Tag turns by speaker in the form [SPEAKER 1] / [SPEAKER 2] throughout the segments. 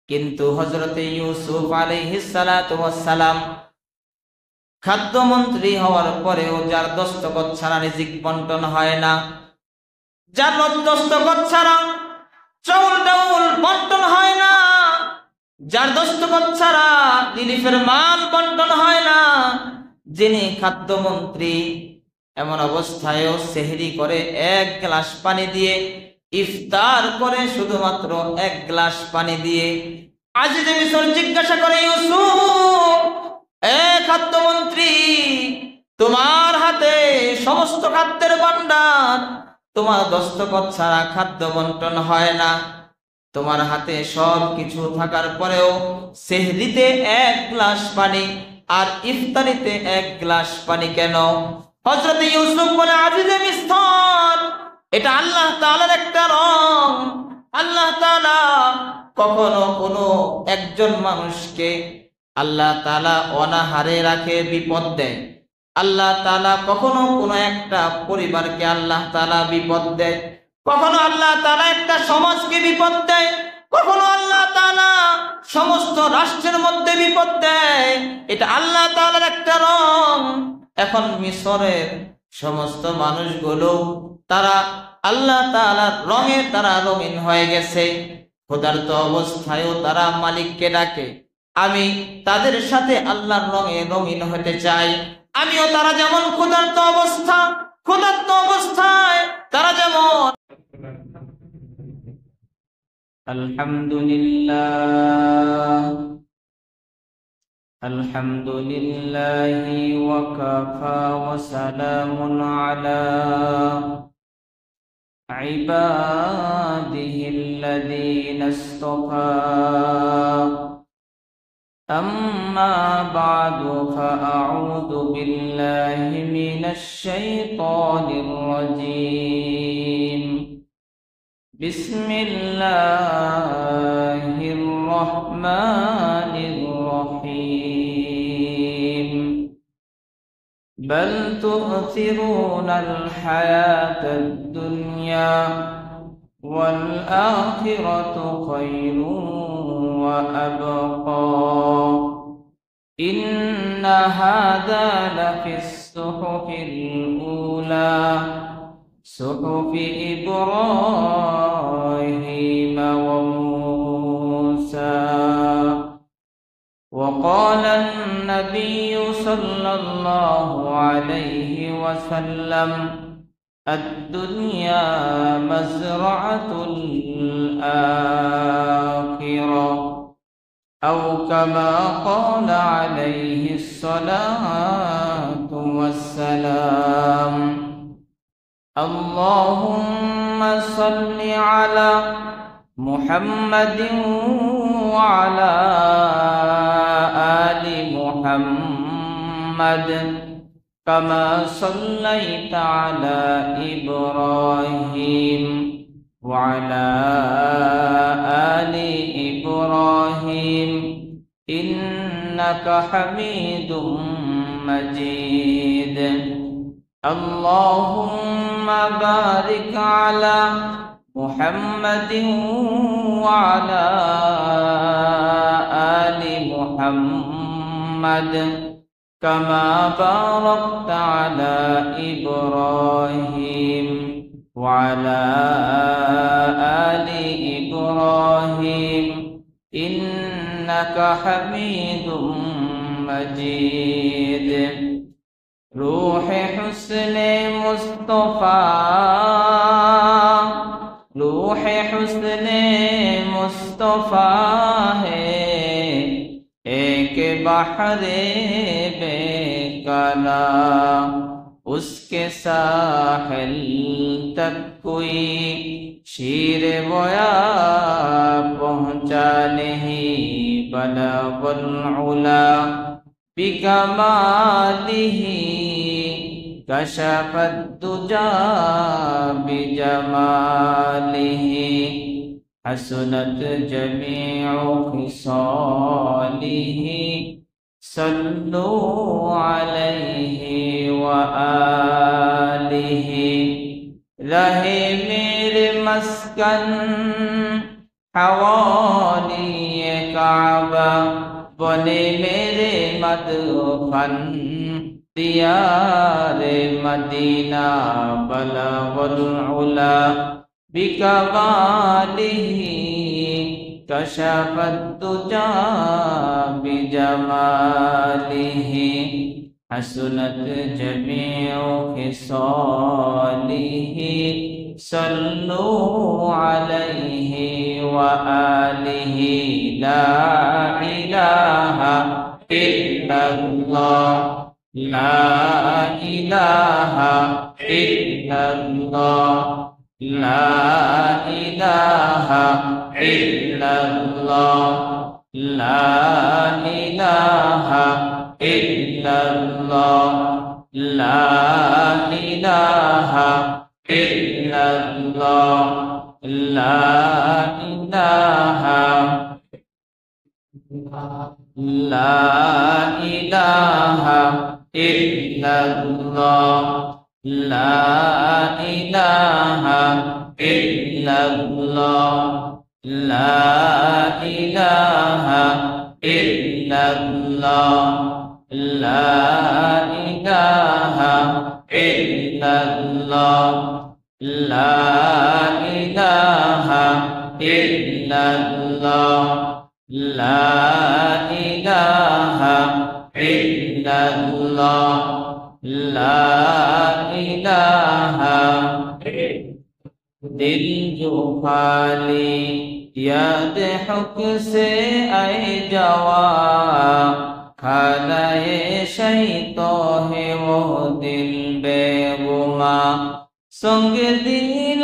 [SPEAKER 1] কিন্তু হযরতে ইউসুফ আলাইহিস সালাতু ওয়াস সালাম খাদ্যমন্ত্রী হওয়ার পরেও যার দস্তখত ছাড়া রিজিক বন্টন হয় না, যার দস্তখত ছাড়া চাউল ডাউল বন্টন হয় না, যার দস্তখত ছাড়া রিলিফের মাল বন্টন হয় না, যিনি খাদ্যমন্ত্রী, এমন অবস্থায়ও সেহরি করে 1 গ্লাস পানি দিয়ে, ইফতার করে শুধুমাত্র 1 গ্লাস পানি দিয়ে। আজিজে মিশর জিজ্ঞাসা করে, ইউসুফ, খাদ্যমন্ত্রী, তোমার হাতে সমস্ত খাদ্যের ভান্ডার, তোমার দস্তখত ছাড়া খাদ্য বন্টন হয় না, তোমার হাতে সব কিছু থাকার পরেও সেহরিতে 1 গ্লাস পানি আর ইফতারিতে 1 গ্লাস পানি কেন? হযরত ইউসুফ বলে, আজিজে মিশর, এটা আল্লাহ তাআলার একটা রং। আল্লাহ তাআলা কখনো কোনো একজন মানুষকে আল্লাহ তাআলা অনাহারে রাখে, বিপদ দেয়। আল্লাহ তাআলা কখনো কোনো একটা পরিবারকে আল্লাহ তাআলা বিপদ দেয়, কখনো আল্লাহ তাআলা একটা সমাজকে বিপদ দেয়, কখনো আল্লাহ তাআলা সমস্ত রাষ্ট্রের মধ্যে বিপদ দেয়। এটা আল্লাহ তাআলার একটা রং। এখন মিশরের সমস্ত মানুষগুলো তারা আল্লাহ তাআলার রঙে তারা রঙিন হয়ে গেছে। ক্ষুধার্ত অবস্থায়ও তারা মালিককে ডাকে, আমি তাদের সাথে আল্লাহর রঙে রঙিন হতে চাই। আমিও তারা যেমন ক্ষুধার্ত অবস্থায় তারা যেমন। আলহামদুলিল্লাহি ওয়া কাফা ওয়া সালামুন আলা ইবাদিহিল্লাযীনা ইসতাফা। أما بعد فأعوذ بالله من الشيطان الرجيم. بسم الله الرحمن الرحيم. بل تؤثرون الحياة الدنيا والآخرة خير وأبقى. إن هذا لفي الصحف الأولى صحف إبراهيم وموسى. وقال النبي صلى الله عليه وسلم الدنيا مزرعة الآخرة، أو كما قال عليه الصلاة والسلام. اللهم صل على محمد وعلى آل محمد كما صليت على إبراهيم وعلى آل إبراهيم إنك حميد مجيد. اللهم بارك على محمد وعلى آل محمد كما باركت على إبراهيم وعلى آل إبراهيم إنك حميد مجيد. روح حسن مصطفى، روح حسن مصطفى है एक बहर बेकला, उसके साहिल तक कोई शीर बोया पहुँचा नहीं। बलगुल उला बिकमालिही कशफत दुजा बिजमालिही। हसनत जमीउ खिसालिही सल्लु अलैहि व आलिही। रहे मेरे मस्कन हवाली काबा बने मेरे मदफन दियार मदीना बलगुल उला बिकमालिही कशफत दुजा बिजमालिही हसनत जमीउ खिसालिही सल्लु अलैहि व आलिहि ला इलाहा इल्लल्लाह ला इलाहा इल्लल्लाह ला इलाहा इल्लल्लाह ला इलाहा इल्लल्लाह ला इलाहा इल्लल्लाह ला इलाहा ला इलाहा इल्लल्लाह ला इलाहा इल्लल्लाह ला इलाहा इल्लल्लाह ला इलाहा इल्लल्लाह ला इलाहा इल्लल्लाह ला इलाहा इल्लल्लाह ला इलाहा। दिल जो खाली याद हुक से आए जवा खालाए शैतो है वो दिल बेगुमा संग दिल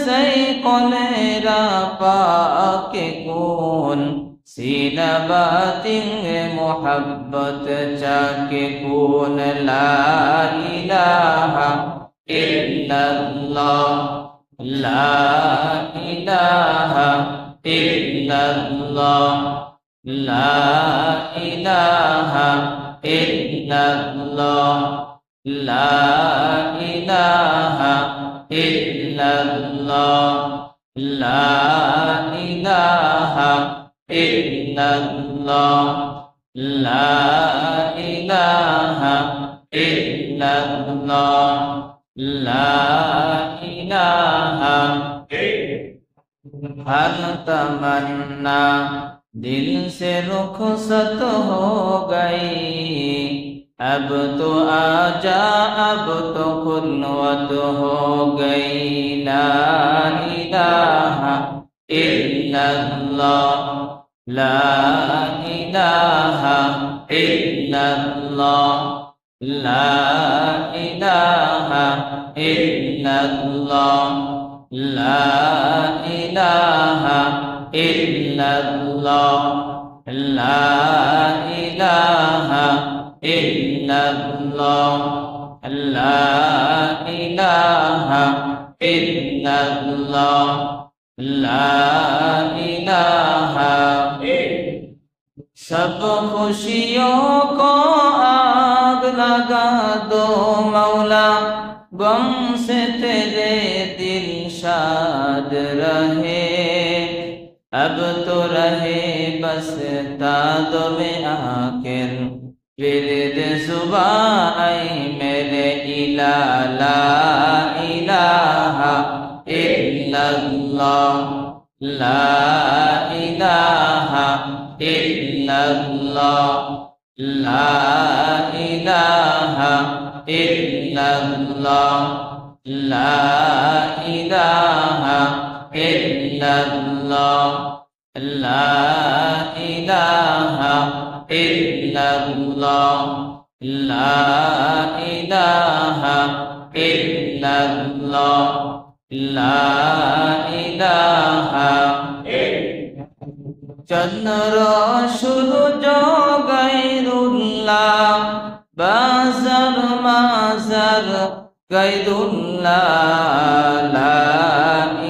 [SPEAKER 1] से कोलेरा पाके कौन सीना बातिंग मोहब्बत जाके कौन ला इलाहा इल्लल्लाह ला इलाहा इल्लल्लाह ला इलाहा इल्लल्लाह ला इलाहा इल्लल्लाह ला इलाहा इल्लल्लाह ला इलाहा इल्लल्लाह ला इलाहा। हर तमन्ना दिल से रुखसत हो गई अब तो आजा अब तो खुलवत हो गई ला इलाहा इल्लल्लाह ला इलाहा इल्लल्लाह ला इलाहा इल्लल्लाह ला इलाहा इल्लल्लाह ला इलाहा इल्लल्लाह ला इलाहा इल्लल्लाह ला इलाहा। सब खुशियों को आग लगा दो मौला गम से तेरे दिल शाद रहे अब तो रहे बस तादो में आखिर विरद सुबह आई मेरे इला ला इलाहा इल्लल्लाह ला इलाहा इल्लल्लाह ला इलाहा इल्लल्लाह ला इलाहा इल्लल्लाह ला इलाहा इल्लल्लाह ला इलाहा इल्लल्लाह ला इलाहा। चंद्र सूरज गैरुल्लाह बाज़र माज़र गैरुल्लाह ला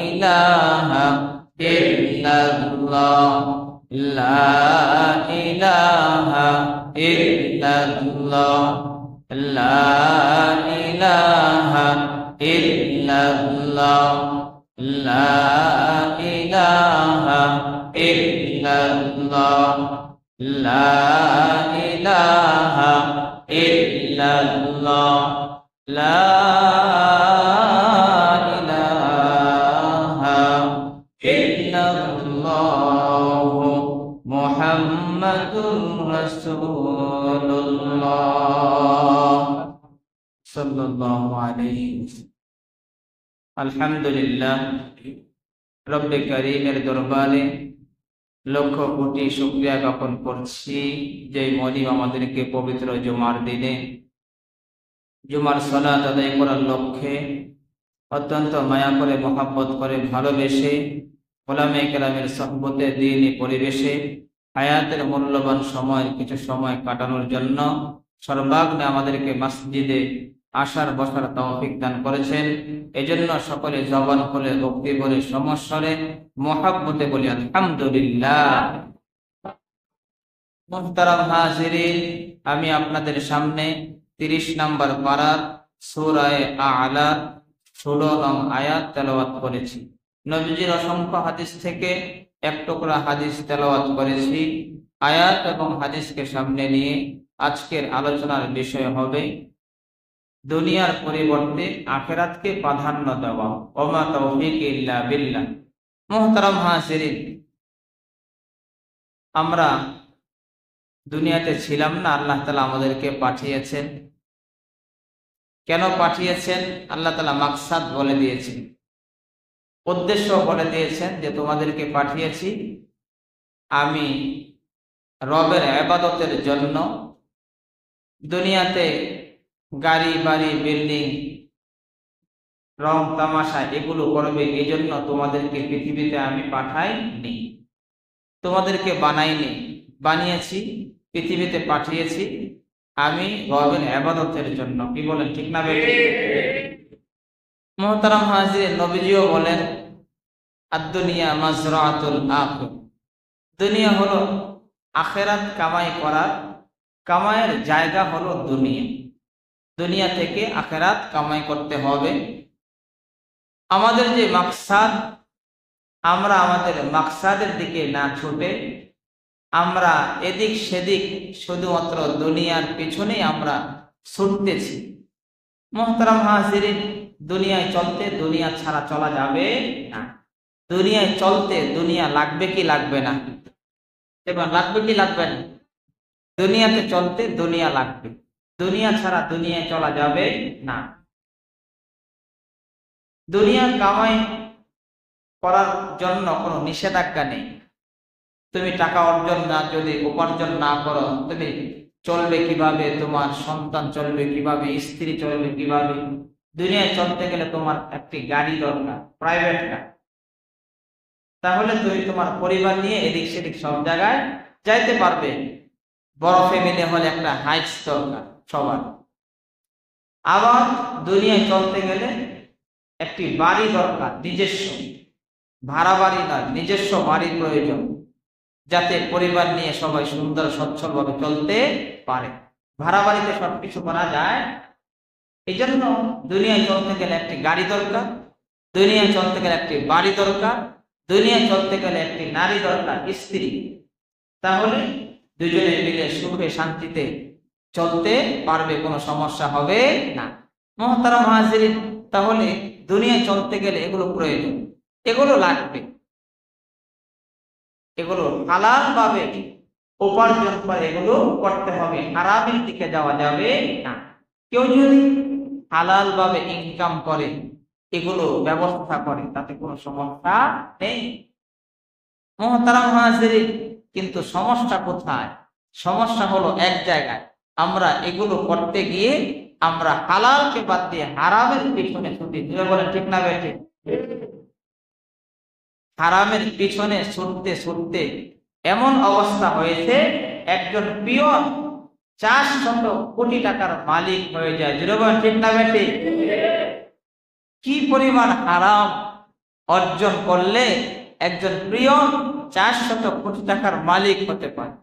[SPEAKER 1] इलाहा इल्लल्लाह ला इलाहा इल्लल्लाह ला इलाहा इल्लल्लाह ला इलाहा इल्लल्लाह। ইল্লাল্লাহ লা ইলাহা ইল্লাল্লাহ লা ইলাহা ইল্লাল্লাহ মুহাম্মাদুর রাসূলুল্লাহ সাল্লাল্লাহু আলাইহি আলহামদুলিল্লাহ রব্বে কারীমের দরবারে লক্ষ কোটি শুকরিয়া জ্ঞাপন করছি যে মনিব আমাদেরকে পবিত্র জুমার দিনে জুমার সালাত আদায় করার লক্ষ্যে অত্যন্ত মায়া করে মহব্বত করে ভালোবেসে ওলামে কেরামের সহবতে দ্বীনি পরিবেশে হায়াতের মূল্যবান সময় কিছু সময় কাটানোর জন্য সর্বাগ্নে আমাদেরকে মসজিদে আসার বসার তৌফিক দান করেছেন। এজন্য সকলে জবান খুলে ভক্তি ভরে সমস্বরে মহব্বতে বলি আলহামদুলিল্লাহ। মুহতারাম হাজিরিন, আমি আপনাদের সামনে 30 নম্বর পারার সূরা আ'লা 16 নং আয়াত তেলাওয়াত করেছি। নবীজির অসংখ্য হাদিস থেকে এক টুকরা হাদিস তেলাওয়াত করেছি। আয়াত এবং হাদিসকে সামনে নিয়ে আজকের আলোচনার বিষয় হবে দুনিয়ার পরিবর্তে আখিরাতকে প্রাধান্য দেওয়া। ওমা তাওফীক ইল্লা বিল্লাহ। মুহতারাম হাজিরিন, আমরা দুনিয়াতে ছিলাম না, আল্লাহ তাআলা আমাদেরকে পাঠিয়েছেন। কেন পাঠিয়েছেন? আল্লাহ তাআলা মাকসাদ বলে দিয়েছেন, উদ্দেশ্য বলে দিয়েছেন যে তোমাদেরকে পাঠিয়েছি আমি রবের ইবাদতের জন্য। দুনিয়াতে গাড়ি বাড়ি বিল্ডিং রং তামাশা এগুলো করবে, এই জন্য তোমাদেরকে পৃথিবীতে আমি পাঠাইনি, তোমাদেরকে বানাইনি, বানিয়েছি, পৃথিবীতে পাঠিয়েছি আমি রবের ইবাদতের জন্য। কি বলেন, ঠিক না বেঠিক? মুহতারাম হাজির, নবীজিও বলেন আদ-দুনিয়া মাজরাতুল আখিরাহ। দুনিয়া হলো আখিরাত কামাই করার, কামাইয়ের জায়গা হলো দুনিয়া। দুনিয়া থেকে আখিরাত কামাই করতে হবে। আমাদের যে মাকসাদ, আমরা আমাদের মাকসাদের দিকে না ছুটে আমরা এদিক সেদিক শুধুমাত্র দুনিয়ার পিছনেই আমরা ছুটতেছি। মুহতারাম হাজিরিন, দুনিয়ায় চলতে দুনিয়া ছাড়া চলা যাবে না। দুনিয়ায় চলতে দুনিয়া লাগবে কি লাগবে না? এবার লাগবে কি লাগবে না? দুনিয়াতে চলতে দুনিয়া লাগবে, দুনিয়া ছাড়া দুনিয়ায় চলা যাবে না। দুনিয়া কামাই করার জন্য কোনো নিষেধাজ্ঞা নেই। তুমি টাকা অর্জন না, যদি উপার্জন না করো, তুমি চলবে কিভাবে? তোমার সন্তান চলবে কিভাবে? স্ত্রী চলবে কিভাবে? দুনিয়ায় চলতে গেলে তোমার একটি গাড়ি দরকার, প্রাইভেট কার। তাহলে তুমি তোমার পরিবার নিয়ে এদিক সেদিক সব জায়গায় যাইতে পারবে। বড় ফ্যামিলি হলে একটা হাইটস দরকার সবার। আবার দুনিয়ায় চলতে গেলে একটি বাড়ি দরকার, নিজস্ব, ভাড়া বাড়ি নয়, নিজস্ব বাড়ির প্রয়োজন, যাতে পরিবার নিয়ে সবাই সুন্দর সচ্ছল ভাবে চলতে পারে। ভাড়া বাড়িতে সবকিছু করা যায়। এই জন্য দুনিয়ায় চলতে গেলে একটি গাড়ি দরকার, দুনিয়ায় চলতে গেলে একটি বাড়ি দরকার, দুনিয়ায় চলতে গেলে একটি নারী দরকার, স্ত্রী। তাহলে দুজনে মিলে সুখে শান্তিতে চলতে পারবে, কোনো সমস্যা হবে না। মুহতারাম হাজিরিন, তাহলে দুনিয়ায় চলতে গেলে এগুলো প্রয়োজন, এগুলো লাগবে। এগুলো হালাল ভাবে উপার্জন করে এগুলো করতে হবে, হারামের দিকে যাওয়া যাবে না। কেউ যদি হালাল ভাবে ইনকাম করে, এগুলো ব্যবস্থা করে, তাতে কোনো সমস্যা নেই। মুহতারাম হাজিরিন, কিন্তু সমস্যা কোথায়? সমস্যা হলো এক জায়গায়, আমরা এগুলো করতে গিয়ে আমরা হালালকে বাদ দিয়ে হারামের পিছনে ছুটি। বলেন ঠিক না বেঠিক? হারামের পিছনে ছুটতে ছুটতে এমন অবস্থা হয়েছে, একজন পিয়ন 400 কোটি টাকার মালিক হয়ে যায়। বলেন ঠিক না বেঠিক? কি পরিমাণ হারাম অর্জন করলে একজন পিয়ন 400 কোটি টাকার মালিক হতে পারে?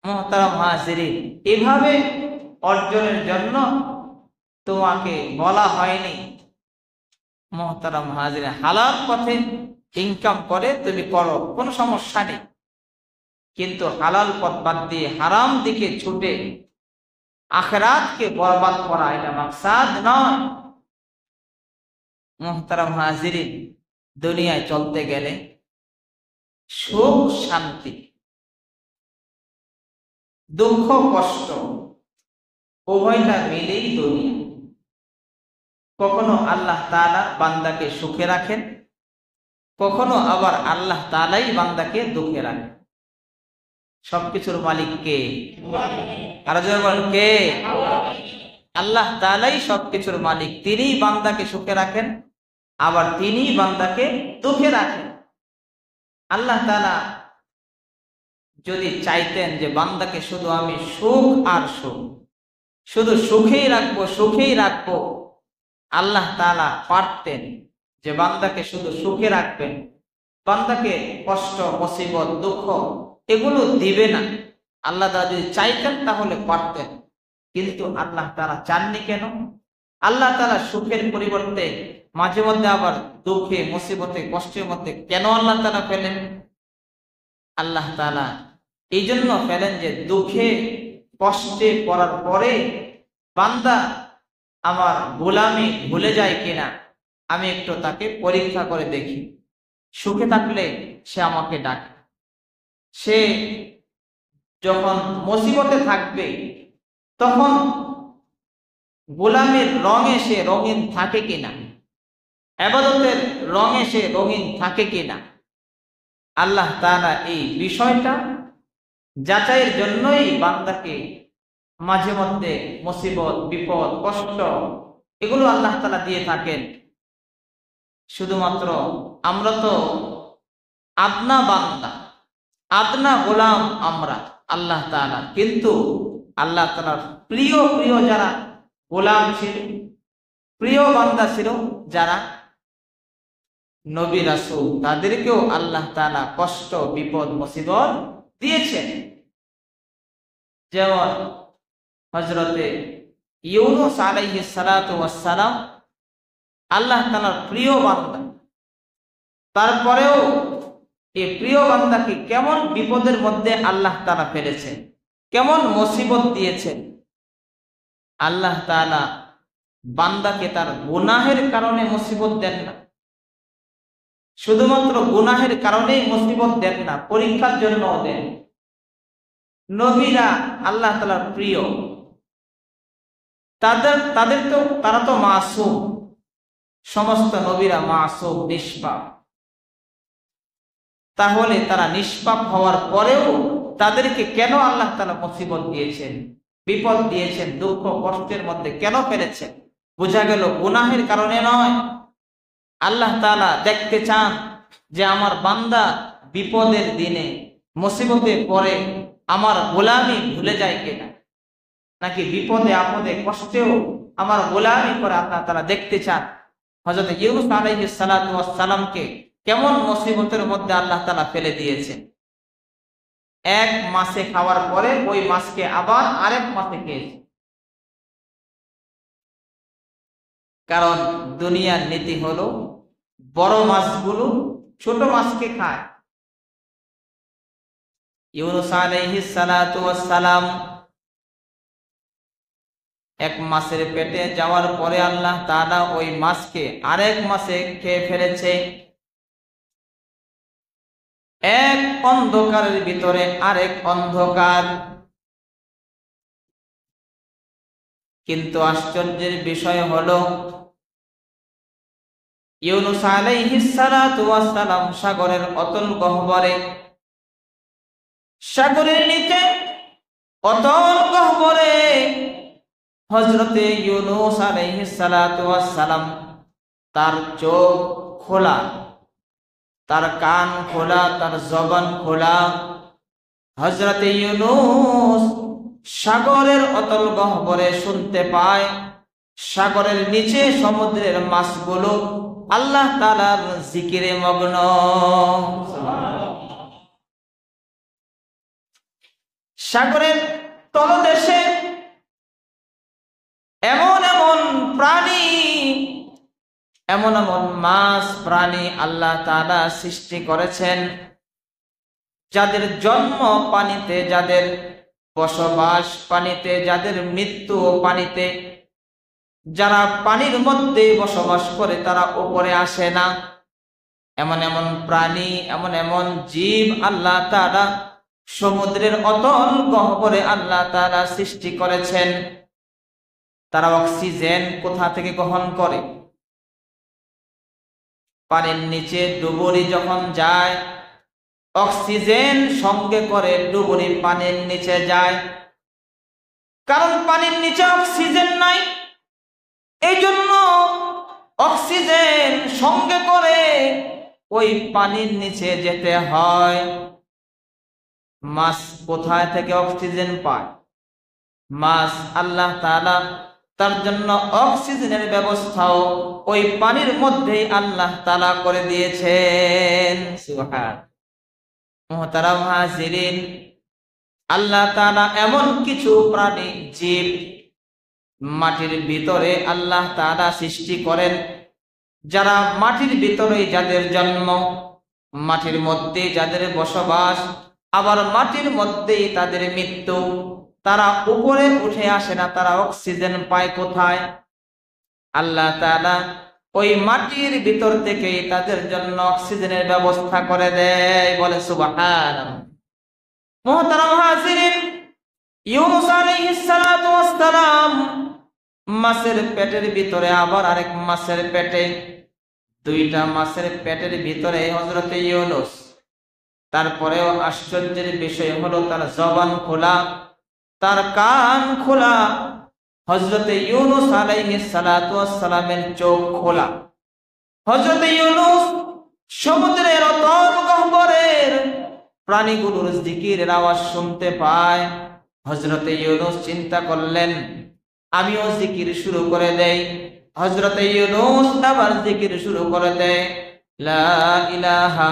[SPEAKER 1] মুহতারাম হাজিরিন, এভাবে অর্জনের জন্য তোমাকে বলা হয়নি। মুহতারাম হাজিরিন, হালাল পথে ইনকাম করে তুমি করো, কোনো সমস্যা নেই। কিন্তু হালাল পথ বাদ দিয়ে হারাম দিকে ছুটে আখিরাতকে বরবাদ করা এটা মাকসাদ নয়। মুহতারাম হাজিরিন, দুনিয়ায় চলতে গেলে সুখ শান্তি, দুঃখ কষ্ট উভয়টা মিলেই দুনিয়া। কখনো আল্লাহ তাআলা বান্দাকে সুখে রাখেন, কখনো আবার আল্লাহ তাআলাই বান্দাকে দুঃখে রাখেন। সবকিছুর মালিক কে? কারো জোরে বলেন কে? আল্লাহ তাআলাই সবকিছুর মালিক। তিনিই বান্দাকে সুখে রাখেন, আবার তিনিই বান্দাকে দুঃখে রাখেন। আল্লাহ তাআলা যদি চাইতেন যে বান্দাকে শুধু আমি সুখ আর সুখ, শুধু সুখেই রাখবো সুখেই রাখবো, আল্লাহ তাআলা পারতেন যে বান্দাকে শুধু সুখে রাখবেন, বান্দাকে কষ্ট মুসিবত দুঃখ এগুলো দিবে না। আল্লাহ তাআলা যদি চাইতেন তাহলে পারতেন, কিন্তু আল্লাহ তাআলা চাননি কেন? আল্লাহ তাআলা সুখের পরিবর্তে মাঝে মধ্যে আবার দুঃখে মুসিবতে কষ্টের মধ্যে কেন আল্লাহ তাআলা ফেলেন? আল্লাহ তাআলা এই জন্য ফেলেন যে দুঃখে কষ্টে পড়ার পরে বান্দা আমার গোলামি ভুলে যায় কিনা আমি একটু তাকে পরীক্ষা করে দেখি। সুখে থাকলে সে আমাকে ডাকে, সে যখন মুসিবতে থাকবে তখন গোলামের রঙে সে রঙিন থাকে কিনা, ইবাদতের রঙে সে রঙিন থাকে কিনা। আল্লাহ তাআলা এই বিষয়টা যাচাইয়ের জন্যই বান্দাকে মাঝে মধ্যে মুসিবত বিপদ কষ্ট এগুলো আল্লাহ তাআলা দিয়ে থাকেন। শুধুমাত্র আমরা তো আদনা বান্দা, আদনা গোলাম আমরা আল্লাহ তাআলা, কিন্তু আল্লাহ তাআলার প্রিয় প্রিয় যারা গোলাম ছিল, প্রিয় বান্দা ছিল যারা নবী রাসূল, তাদেরকেও আল্লাহ তাআলা কষ্ট বিপদ মুসিবত দিয়েছেন। যেমন হযরতে ইউনূস আলাইহিস সালাতু ওয়াস সালাম আল্লাহ তাআলার প্রিয় বান্দা, তারপরেও এই প্রিয় বান্দাকে কেমন বিপদের মধ্যে আল্লাহ তাআলা ফেলেছেন, কেমন মুসিবত দিয়েছেন। আল্লাহ তাআলা বান্দাকে তার গুনাহের কারণে মুসিবত দেন না, শুধুমাত্র গুনাহের কারণেই মুসিবত দেন না, পরীক্ষার জন্য দেন। নবীরা আল্লাহ তাআলার প্রিয়, তারা তো মাসুম, সমস্ত নবীরা মাসুম নিষ্পাপ। তাহলে তারা নিষ্পাপ হওয়ার পরেও তাদেরকে কেন আল্লাহ তাআলা মুসিবত দিয়েছেন, বিপদ দিয়েছেন, দুঃখ কষ্টের মধ্যে কেন ফেলেছেন? বোঝা গেল গুনাহের কারণে নয়। আল্লাহ তাআলা দেখতে চান যে আমার বান্দা বিপদের দিনে মুসিবতে পড়ে আমার গোলামি ভুলে যায় কিনা, নাকি বিপদে আপদে কষ্টেও আমার গোলামি করে আল্লাহ তাআলা দেখতে চান। হযরত ইউনূস আলাইহিস সালাতু ওয়াস সালামকে কেমন মুসিবতের মধ্যে আল্লাহ তাআলা ফেলে দিয়েছেন। এক মাসে খাওয়ার পরে ওই মাছকে আবার আরেক মাসে খেয়েছে। কারণ দুনিয়ার নীতি হলো বড় মাছগুলো ছোট মাছকে খায়। ইউনূস আলাইহিস সালাতু ওয়াস সালাম এক মাছের পেটে যাওয়ার পরে আল্লাহ তাআলা ওই মাছকে আরেক মাছে খেয়ে ফেলেছে। এক অন্ধকারের ভিতরে আরেক অন্ধকার। কিন্তু আশ্চর্যের বিষয় হলো ইউনূস আলাইহিস সালাতু ওয়াস সালাম সাগরের অতল গহ্বরে, সাগরের নিচে অতল গহ্বরে হযরতে ইউনূস আলাইহিস সালাতু ওয়াস সালাম তার চোখ খোলা, তার কান খোলা, তার জবান খোলা। হযরতে ইউনূস সাগরের অতল গহ্বরে শুনতে পায় সাগরের নিচে সমুদ্রের মাছগুলো আল্লাহ তাআলার জিকিরে মগ্ন। সাগরের তলদেশে এমন এমন প্রাণী, এমন এমন মাছ প্রাণী আল্লাহ তাআলা সৃষ্টি করেছেন যাদের জন্ম পানিতে, যাদের বসবাস পানিতে, যাদের মৃত্যু পানিতে, যারা পানির মধ্যে বসবাস করে তারা উপরে আসে না, এমন এমন প্রাণী, এমন এমন জীব আল্লাহ তাআলা সমুদ্রের অতল গহ্বরে আল্লাহ তাআলা সৃষ্টি করেছেন। তারা অক্সিজেন কোথা থেকে গ্রহণ করে? পানির নিচে ডুবুরি যখন যায়, অক্সিজেন সঙ্গে করে ডুবুরি পানির নিচে যায়, কারণ পানির নিচে অক্সিজেন নাই। এই জন্য অক্সিজেন সঙ্গে করে ওই পানির নিচে যেতে হয়। মাছ কোথায় থেকে অক্সিজেন পায়? মাছ আল্লাহ তাআলা তার জন্য অক্সিজেনের ব্যবস্থাও ওই পানির মধ্যেই আল্লাহ তাআলা করে দিয়েছেন। সুবহান। মুহতারাম হাজিরিন, আল্লাহ তাআলা এমন কিছু প্রাণী জীব মাটির ভিতরে আল্লাহ তাআলা সৃষ্টি করেন, যারা মাটির ভিতরে, যাদের জন্ম মাটির মধ্যে, যাদের বসবাস, আবার মাটির মধ্যেই তাদের মৃত্যু। তারা উপরে উঠে আসে না, তারা অক্সিজেন পায় কোথায়? আল্লাহ তাআলা ওই মাটির ভিতর থেকেই তাদের জন্য অক্সিজেনের ব্যবস্থা করে দেয়। বলে সুবহানাল্লাহ। মুহতারাম হাজিরিন, ইউনূস আলাইহিস সালাতু ওয়াস সালাম মাছের পেটের ভিতরে, আবার আরেক মাছের পেটে, দুইটা মাছের পেটের ভিতরে হযরত ইউনূস। তারপরেও আশ্চর্যের বিষয় হলো তার জবান খোলা, তার কান খোলা, হযরত ইউনূস আলাইহিস সালাতু ওয়াস সালামের চোখ খোলা। হযরত ইউনূস সমুদ্রের অতল গহ্বরের প্রাণীগুলোর জিকিরের আওয়াজ শুনতে পায়। হযরত ইউনূস চিন্তা করলেন, আমিও জিকির শুরু করে দেই। হযরত ইউনূস আবার জিকির শুরু করে দেয়, লা ইলাহা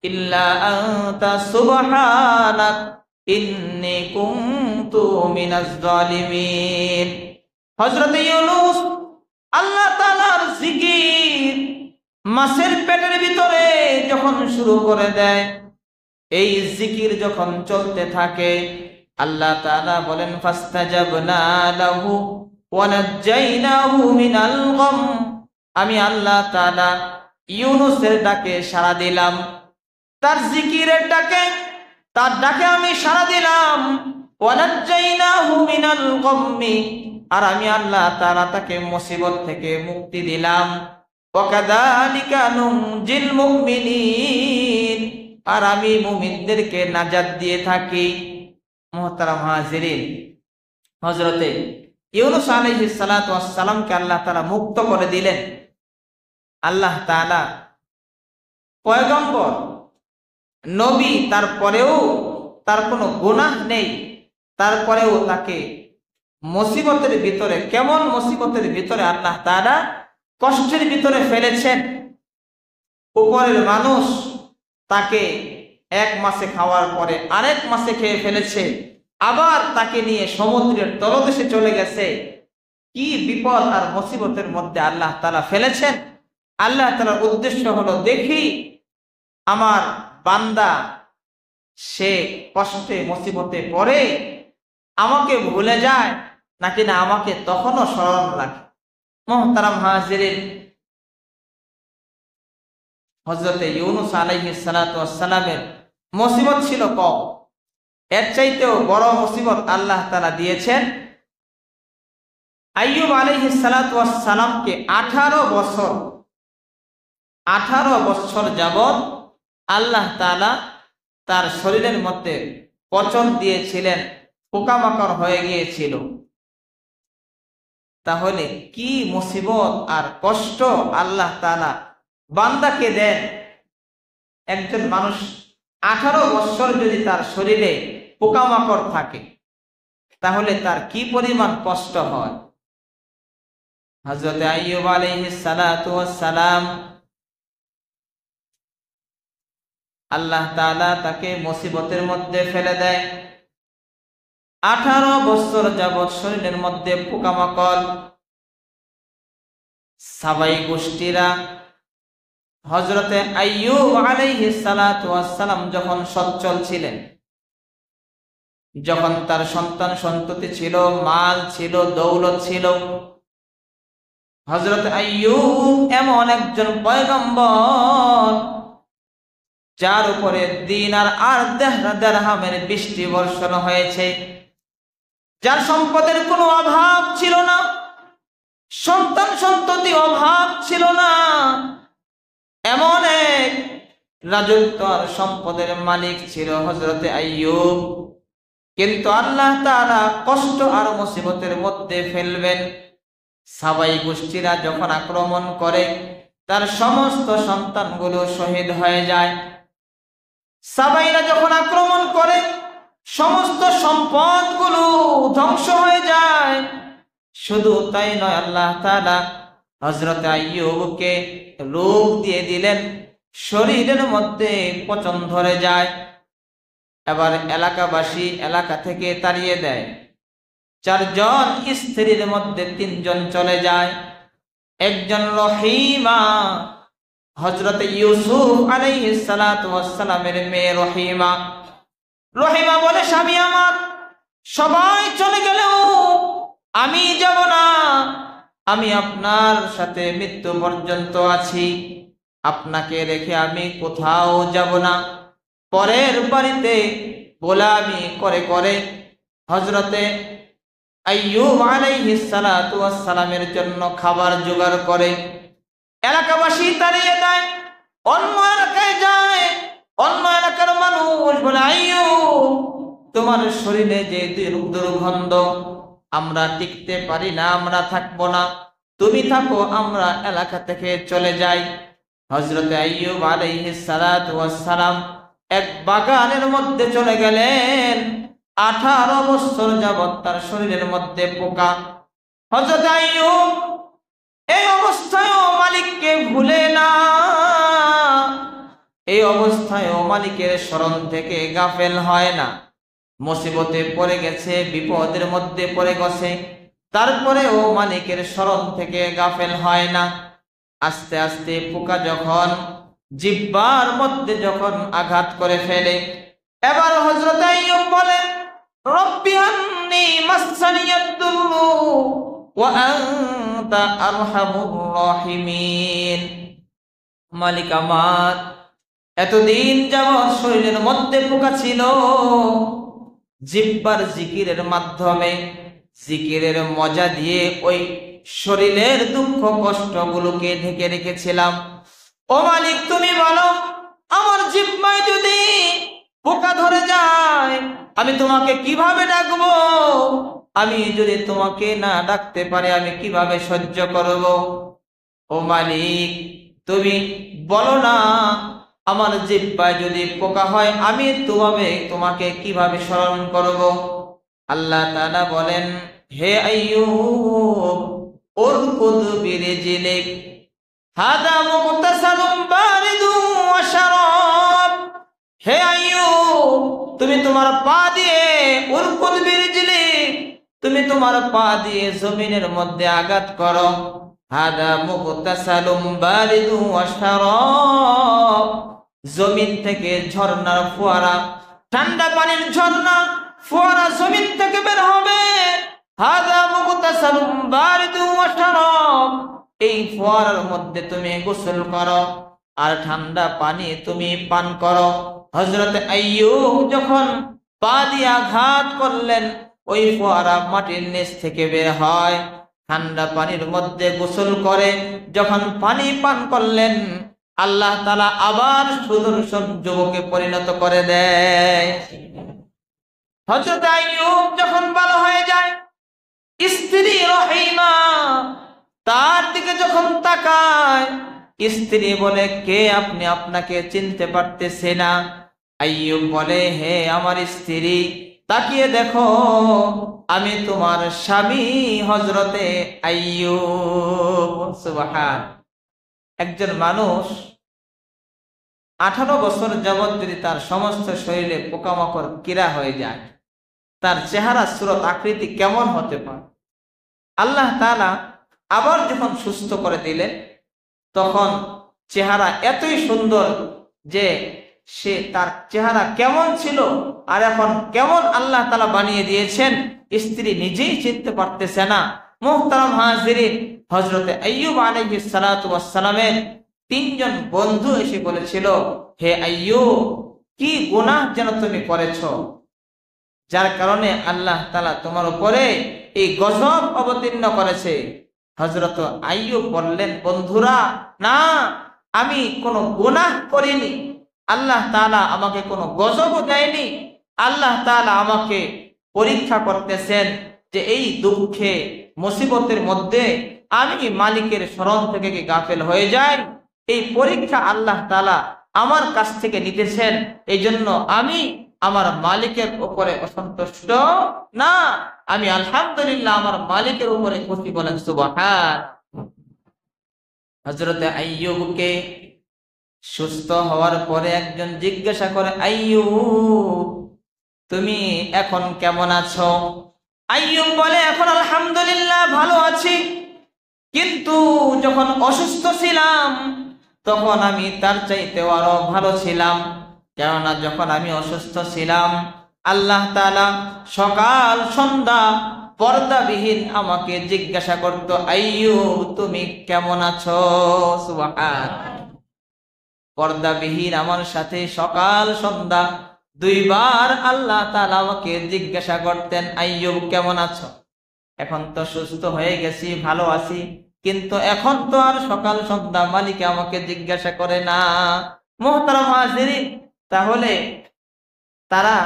[SPEAKER 1] ইল্লা আনতা সুবহানাক ইন্নী কুনতু মিনাজ জালিমিন। হযরত ইউনূস আল্লাহ তাআলার জিকির মাছের পেটের ভিতরে যখন শুরু করে দেয়, এই জিকির যখন চলতে থাকে, আল্লাহ তাআলা বলেন, ফাস্তাজাবনা লাহু ওয়া নাজ্জাইনাহু মিনাল গাম। আমি আল্লাহ তাআলা ইউনূসের ডাকে সাড়া দিলাম, তার জিকিরের ডাকে, তার ডাকে আমি সাড়া দিলাম। ওয়া নাজ্জাইনাহু মিনাল গাম্মি, আর আমি আল্লাহ তাআলা তাকে মুসিবত থেকে মুক্তি দিলাম। ওয়া কাযালিকা নুনজিল মুমিনিন, আর আমি মুমিনদেরকে নাজাত দিয়ে থাকি। মুহতারাম হাজিরিন, হযরতে ইউনূস আলাইহিস সালাতু ওয়াস সালামকে আল্লাহ তাআলা মুক্ত করে দিলেন। আল্লাহ তাআলা পয়গম্বর, নবী, তারপরেও তার কোনো গুনাহ নেই, তারপরেও তাকে মুসিবতের ভিতরে, কেমন মুসিবতের ভিতরে আল্লাহ তাআলা কষ্টের ভিতরে ফেলেছেন। উপরের মানুষ তাকে এক মাসে খাওয়ার পরে আরেক মাসে খেয়ে ফেলেছে, আবার তাকে নিয়ে সমুদ্রের তলদেশে চলে গেছে। কি বিপদ আর মুসিবতের মধ্যে আল্লাহ তাআলা ফেলেছেন। আল্লাহ তাআলার উদ্দেশ্য হলো, দেখি আমার বান্দা সে কষ্টে মুসিবতে পড়ে আমাকে ভুলে যায় নাকি না আমাকে তখনও স্মরণ রাখে। মুহতারাম হাজিরিন, হযরত ইউনূস আলাইহিস সালাতু ওয়াস সালামের মুসিবত ছিল কম, এর চাইতেও বড় মুসিবত আল্লাহ তাআলা দিয়েছেন। আইয়ুব আলাইহিস সালাতু ওয়াস সালামকে 18 বছর যাবত আল্লাহ তাআলা তার শরীরের মধ্যে পচন দিয়েছিলেন, পোকামাকড় হয়ে গিয়েছিল। তাহলে কি মুসিবত আর কষ্ট আল্লাহ তাআলা বান্দাকে দেন। একজন মানুষ 18 বছর যদি তার শরীরে পোকামাকড় থাকে, তাহলে তার কি পরিমাণ কষ্ট হয়। হযরত আইয়ুব আলাইহিস সালাতু ওয়াস সালাম, আল্লাহ তাআলা তাকে মুসিবতের মধ্যে ফেলে দেয়। 18 বছর যাবৎ শরীরের মধ্যে পোকামাকড়। সাবাই গোষ্ঠীরা হযরতে আইয়ুব আলাইহিস সালাতু ওয়াস সালাম যখন সচ্ছল ছিলেন, যখন তার সন্তান সন্ততি ছিল, মাল ছিল, দৌলত ছিল, হযরত আইয়ুব এমন একজন পয়গম্বর যার উপরে দিনার আর দিরহামের বৃষ্টি বর্ষণ হয়েছে, যার সম্পদের কোনো অভাব ছিল না, সন্তান সন্ততি অভাব ছিল না, এমন এক রাজত্ব আর সম্পদের মালিক ছিল হযরতে আইয়ুব। কিন্তু আল্লাহ তাআলা কষ্ট আর মুসিবতের মধ্যে ফেলবেন। সাবাই গোষ্ঠীরা যখন আক্রমণ করে, তার সমস্ত সন্তানগুলো শহীদ হয়ে যায়। সাবাইরা যখন আক্রমণ করে, সমস্ত সম্পদগুলো ধ্বংস হয়ে যায়। শুধু তাই নয়, আল্লাহ তাআলা হযরত আইয়ুবকে রোগ দিয়ে দিলেন, শরীরের মধ্যে পচন ধরে যায়। এবার এলাকাবাসী এলাকা থেকে তাড়িয়ে দেয়। 4 জন স্ত্রীর মধ্যে 3 জন চলে যায়। একজন রহিমা, হযরত ইউসুফ আলাইহিস সালাতু ওয়াস সালামের মেয়ে রহিমা। রহিমা বলে, স্বামী আমার সবাই চলে গেলেও আমি যাব না, আমি আপনার সাথে মৃত্যু পর্যন্ত আছি, আপনাকে রেখে আমি কোথাও যাব না। পরের বাড়িতে গোলামি করে করে হযরতে আইয়ুব আলাইহিস সালাতু ওয়াস সালামের জন্য খাবার জোগাড় করে। এলাকাবাসী তাড়িয়ে দেয়, অন্য এলাকায় যায়। অন্য এলাকার মানুষ বলে, আইয়ুব তোমার শরীরে যে দুর্গন্ধ, আমরা টিকতে পারি না, আমরা থাকবো না, তুমি থাকো, আমরা এলাকা থেকে চলে যাই। হযরতে আইয়ুব আলাইহিস সালাতু ওয়াস সালাম এক বাগানের মধ্যে চলে গেলেন। 18 বছর যাবত তার শরীরের মধ্যে পোকা। হযরত আইয়ুব এই অবস্থায়ও মালিককে ভুলে না, এই অবস্থায়ও মালিকের স্মরণ থেকে গাফেল হয় না। মুসিবতে পড়ে গেছে, বিপদের মধ্যে পড়ে গেছে, তারপরেও মালিকের স্মরণ থেকে গাফেল হয় না। আস্তে আস্তে পোকা যখন জিহ্বার মধ্যে যখন আঘাত করে ফেলে, এবার হযরত আইয়ুব বলে, রব্বি আন্নী মাসসানিয়াদ দুররু ওয়া আনতা আরহামুর রাহিমিন। মালিক আমার, এতদিন যাবত শরীরের মধ্যে পোকা ছিল, জিহ্বার জিকিরের মাধ্যমে, জিকিরের মজা দিয়ে ওই শরীরের দুঃখ কষ্টগুলোকে ঢেকে রেখেছিলাম। ও মালিক, তুমি বলো, আমার জিহ্বায় যদি পোকা ধরে যায়, আমি তোমাকে কিভাবে ডাকবো? আমি যদি তোমাকে না ডাকতে পারি, আমি কিভাবে সহ্য করব? ও মালিক, তুমি বলো না, আমার জিহ্বায় যদি পোকা হয়, আমি তোমাকে কিভাবে স্মরণ করব? আল্লাহ তাআলা বলেন, হে আইয়ুব, উরকুদ বিরিজলিক হাদা মুগতাসালুম বারিদুন ওয়া শারাব। হে আইয়ুব, তুমি তোমার পা দিয়ে, উরকুদ বিরিজলিক, তুমি তোমার পা দিয়ে জমিনের মধ্যে আঘাত করো। হাদা মুগতাসালুম বারিদুন ওয়া শারাব, জমিন থেকে ঝর্ণার ফোয়ারা, ঠান্ডা পানির ঝর্ণা ফোয়ারা জমিন থেকে বের হবে। হাদা মুগতাসালুম বারিদুন ওয়া শারাব, এই ফোয়ারার মধ্যে তুমি গোসল করো আর ঠান্ডা পানি তুমি পান করো। হযরত আইয়ুব যখন পা দিয়ে আঘাত করলেন, ওই ফোয়ারা মাটির নিচ থেকে বের হয়। ঠান্ডা পানির মধ্যে গোসল করে যখন পানি পান করলেন, আল্লাহ তাআলা আবার সুদর্শন যুবকে পরিণত করে দেয়। হযরত আইয়ুব যখন ভালো হয়ে যায়, স্ত্রী রহিমা তার দিকে যখন তাকায়, স্ত্রী বলে, কে আপনি? আপনাকে চিনতে পারতেছে না। আইয়ুব বলে, হে আমার স্ত্রী, তাকিয়ে দেখো, আমি তোমার স্বামী হযরতে আইয়ুব। সুবহান। একজন মানুষ 18 বছর যাবত যদি তার সমস্ত শরীরে পোকামাকড় কিরা হয়ে যায়, তার চেহারা সুরত আকৃতি কেমন হতে পারে? আল্লাহ তাআলা আবার যখন সুস্থ করে দিলেন, তখন চেহারা এতই সুন্দর যে সে তার চেহারা কেমন ছিল আর এখন কেমন আল্লাহ তাআলা বানিয়ে দিয়েছেন, স্ত্রী নিজেই চিনতে পারতেছে না। মুহতারাম হাজিরিন, হযরতে আইয়ুব আলাইহিস সালাতু ওয়াস সালামের তিনজন বন্ধু এসে বলেছিল, হে আইয়ুব, কি গুনাহ যেন তুমি করেছো, যার কারণে আল্লাহ তাআলা তোমার উপরে এই গজব অবতীর্ণ করেছে। হযরত আইয়ুব বললেন, বন্ধুরা, না, আমি কোনো গুনাহ করিনি, আল্লাহ তাআলা আমাকে কোনো গজবও দেয়নি। আল্লাহ তাআলা আমাকে পরীক্ষা করতেছেন যে এই দুঃখে মুসিবতের মধ্যে আমি মালিকের স্মরণ থেকে কি গাফেল হয়ে যাই, এই পরীক্ষা আল্লাহ তাআলা আমার কাছ থেকে নিতেছেন। এই জন্য আমি আমার মালিকের উপরে অসন্তুষ্ট না, আমি আলহামদুলিল্লাহ আমার মালিকের উপরে খুশি। বলেন সুবহান। হযরত আইয়ুবকে সুস্থ হওয়ার পরে একজন জিজ্ঞাসা করে, আইয়ুব, তুমি এখন কেমন আছো? আইয়ুব বলে, এখন আলহামদুলিল্লাহ ভালো আছি, কিন্তু যখন অসুস্থ ছিলাম তখন আমি তার চাইতেও আরো ভালো ছিলাম। কেননা যখন আমি অসুস্থ ছিলাম আল্লাহ তাআলা সকাল সন্ধ্যা পর্দাবিহীন আমাকে জিজ্ঞাসা করতো, আইয়ুব তুমি কেমন আছো? সুবহান। পর্দাবিহীন আমার সাথে সকাল সন্ধ্যা দুইবার আল্লাহ তাআলা আমাকে জিজ্ঞাসা করতেন, আইয়ুব কেমন আছো? এখন তো সুস্থ হয়ে গেছি, ভালো আছি, কিন্তু এখন তো আর সকাল সন্ধ্যা মালিক আমাকে জিজ্ঞাসা করে না। মুহতারাম হাজিরিন, তাহলে তারা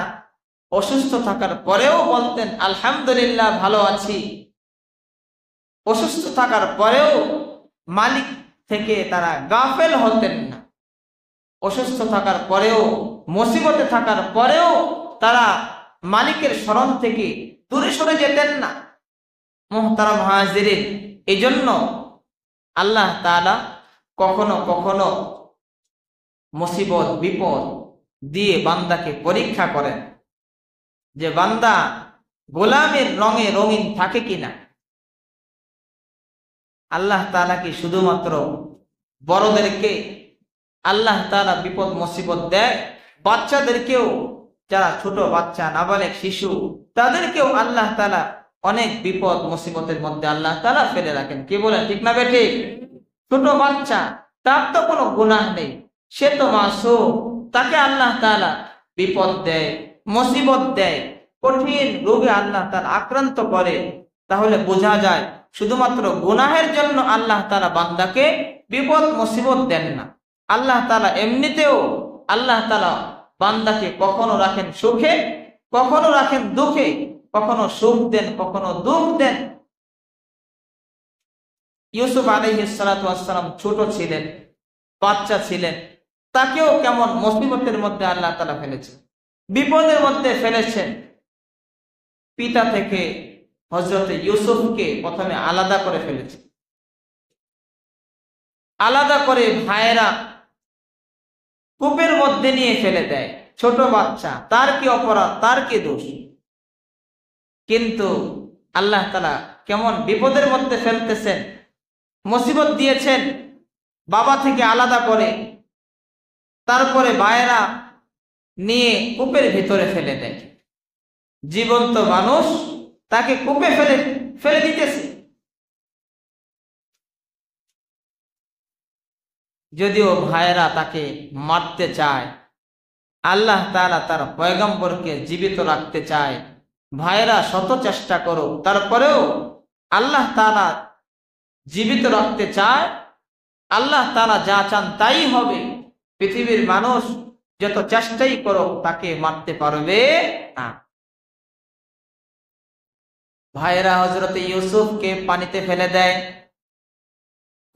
[SPEAKER 1] অসুস্থ থাকার পরেও বলতেন আলহামদুলিল্লাহ ভালো আছি। অসুস্থ থাকার পরেও মালিক থেকে তারা গাফেল হতেন না। অসুস্থ থাকার পরেও, মুসিবতে থাকার পরেও তারা মালিকের স্মরণ থেকে দূরে সরে যেতেন না। মুহতারাম হাজিরিন, এই জন্য আল্লাহ তাআলা কখনো কখনো মুসিবত বিপদ দিয়ে বান্দাকে পরীক্ষা করেন যে বান্দা গোলামের রঙে রঙিন থাকে কিনা। আল্লাহ তাআলা কি শুধুমাত্র বড়দেরকে আল্লাহ তাআলা বিপদ মুসিবত দেয়? বাচ্চাদেরকেও, যারা ছোট বাচ্চা নাবালেগ শিশু, তাদেরকেও আল্লাহ তাআলা অনেক বিপদ মুসিবতের মধ্যে আল্লাহ তাআলা ফেলে রাখেন। কি বলেন, ঠিক না বেঠিক? ছোট বাচ্চা, তার তো কোনো গুনাহ নেই, সে তো মাসুম, তাকে আল্লাহ তাআলা বিপদ দেয়, মুসিবত দেয়, কঠিন রোগে আল্লাহ তাআলা আক্রান্ত করে। তাহলে বোঝা যায় শুধুমাত্র গুনাহের জন্য আল্লাহ তাআলা বান্দাকে বিপদ মুসিবত দেন না। আল্লাহ তাআলা এমনিতেও আল্লাহ তাআলা বান্দাকে কখনো রাখেন সুখে, কখনো রাখেন দুঃখে, কখনো সুখ দেন, কখনো দুঃখ দেন। ইউসুফ আলাইহিস সালাতু ওয়াস সালাম ছোট ছিলেন, বাচ্চা ছিলেন, তাকেও কেমন মুসিবতের মধ্যে আল্লাহ তাআলা ফেলেছেন, বিপদের মধ্যে ফেলেছেন। পিতা থেকে হযরত ইউসুফকে প্রথমে আলাদা করে ফেলেছে, আলাদা করে ভাইয়েরা কূপের মধ্যে নিয়ে ফেলে দেয়। ছোট বাচ্চা, তার কি অপরাধ, তার কি দোষ? কিন্তু আল্লাহ তাআলা কেমন বিপদের মধ্যে ফেলতেছেন, মুসিবত দিয়েছেন, বাবা থেকে আলাদা করে তারপরে ভাইয়েরা নিয়ে কূপের ভিতরে ফেলে দেয়। জীবন্ত মানুষ, তাকে কূপে ফেলে দিতেছে। যদিও ভাইয়েরা তাকে মারতে চায়, আল্লাহ তাআলা তার পয়গম্বরকে জীবিত রাখতে চায়, ভাইয়েরা শত চেষ্টা করো, তারপরেও আল্লাহ তাআলা জীবিত রাখতে চায়। আল্লাহ তাআলা যা চান তাই হবে। পৃথিবীর মানুষ যত চেষ্টাই করো তাকে মারতে পারবে না। ভাইয়েরা হযরত ইউসুফকে পানিতে ফেলে দেয়,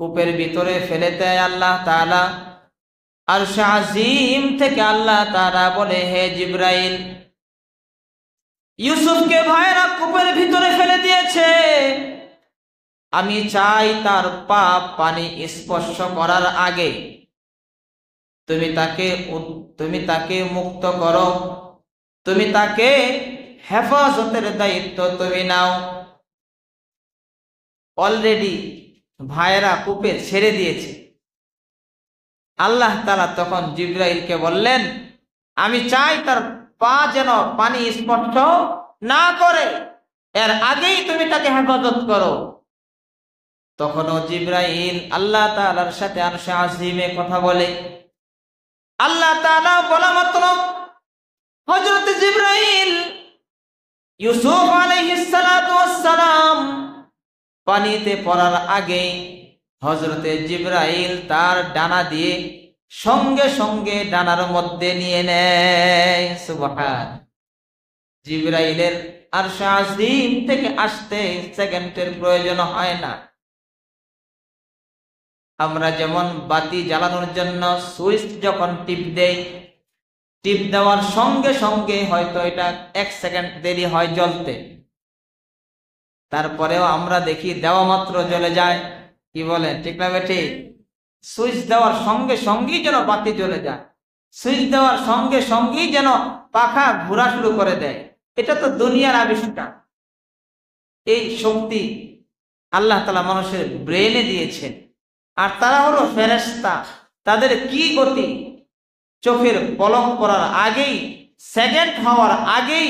[SPEAKER 1] কূপের ভিতরে ফেলে দেয় আল্লাহ তাআলা। আরশে আজিম থেকে আল্লাহ তাআলা বলে, হে জিবরাইল, ইউসুফকে ভাইয়েরা কূপের ভিতরে ফেলে দিয়েছে, আমি চাই তার পাপ পানি স্পর্শ করার আগে তুমি তাকে মুক্ত করো, তুমি তাকে হেফাজতের দায়িত্ব তুমি নাও। অলরেডি ভাইয়েরা কূপে ছেড়ে দিয়েছে, আল্লাহ তাআলা তখন জিবরাইলকে বললেন, আমি চাই তার পা যেন পানি স্পর্শ না করে, এর আগেই তুমি তাকে হেফাজত করো। তখনও জিবরাইল আল্লাহ তাআলার সাথে আরশে আজিমে কথা বলে। আল্লাহ তাআলা বলা মাত্র হযরত জিবরাইল ইউসুফ আলাইহিস সালাতু ওয়াস সালাম পানিতে পড়ার আগে হযরতে জিবরাইল তার ডানা দিয়ে সঙ্গে সঙ্গে ডানার মধ্যে নিয়ে নেয়। সুবহান। জিবরাইলের আরশে আজিম থেকে আসতে সেকেন্ডের প্রয়োজন হয় না। আমরা যেমন বাতি জ্বালানোর জন্য সুইচ যখন টিপ দেই, টিপ দেওয়ার সঙ্গে সঙ্গে হয়তো এটা 1 সেকেন্ড দেরি হয় জ্বলতে, তারপরেও আমরা দেখি দেওয়া মাত্র জ্বলে যায়। কি বলেন, ঠিক না বেঠি? সুইচ দেওয়ার সঙ্গে সঙ্গেই যেন বাতি জ্বলে যায়, সুইচ দেওয়ার সঙ্গে সঙ্গেই যেন পাখা ঘোরা শুরু করে দেয়। এটা তো দুনিয়ার আবিষ্কার। এই শক্তি আল্লাহ তাআলা মানুষের ব্রেনে দিয়েছেন। আর তারা হলো ফেরেশতা, তাদের কি গতি! চোখের পলক পড়ার আগেই, সেকেন্ড হওয়ার আগেই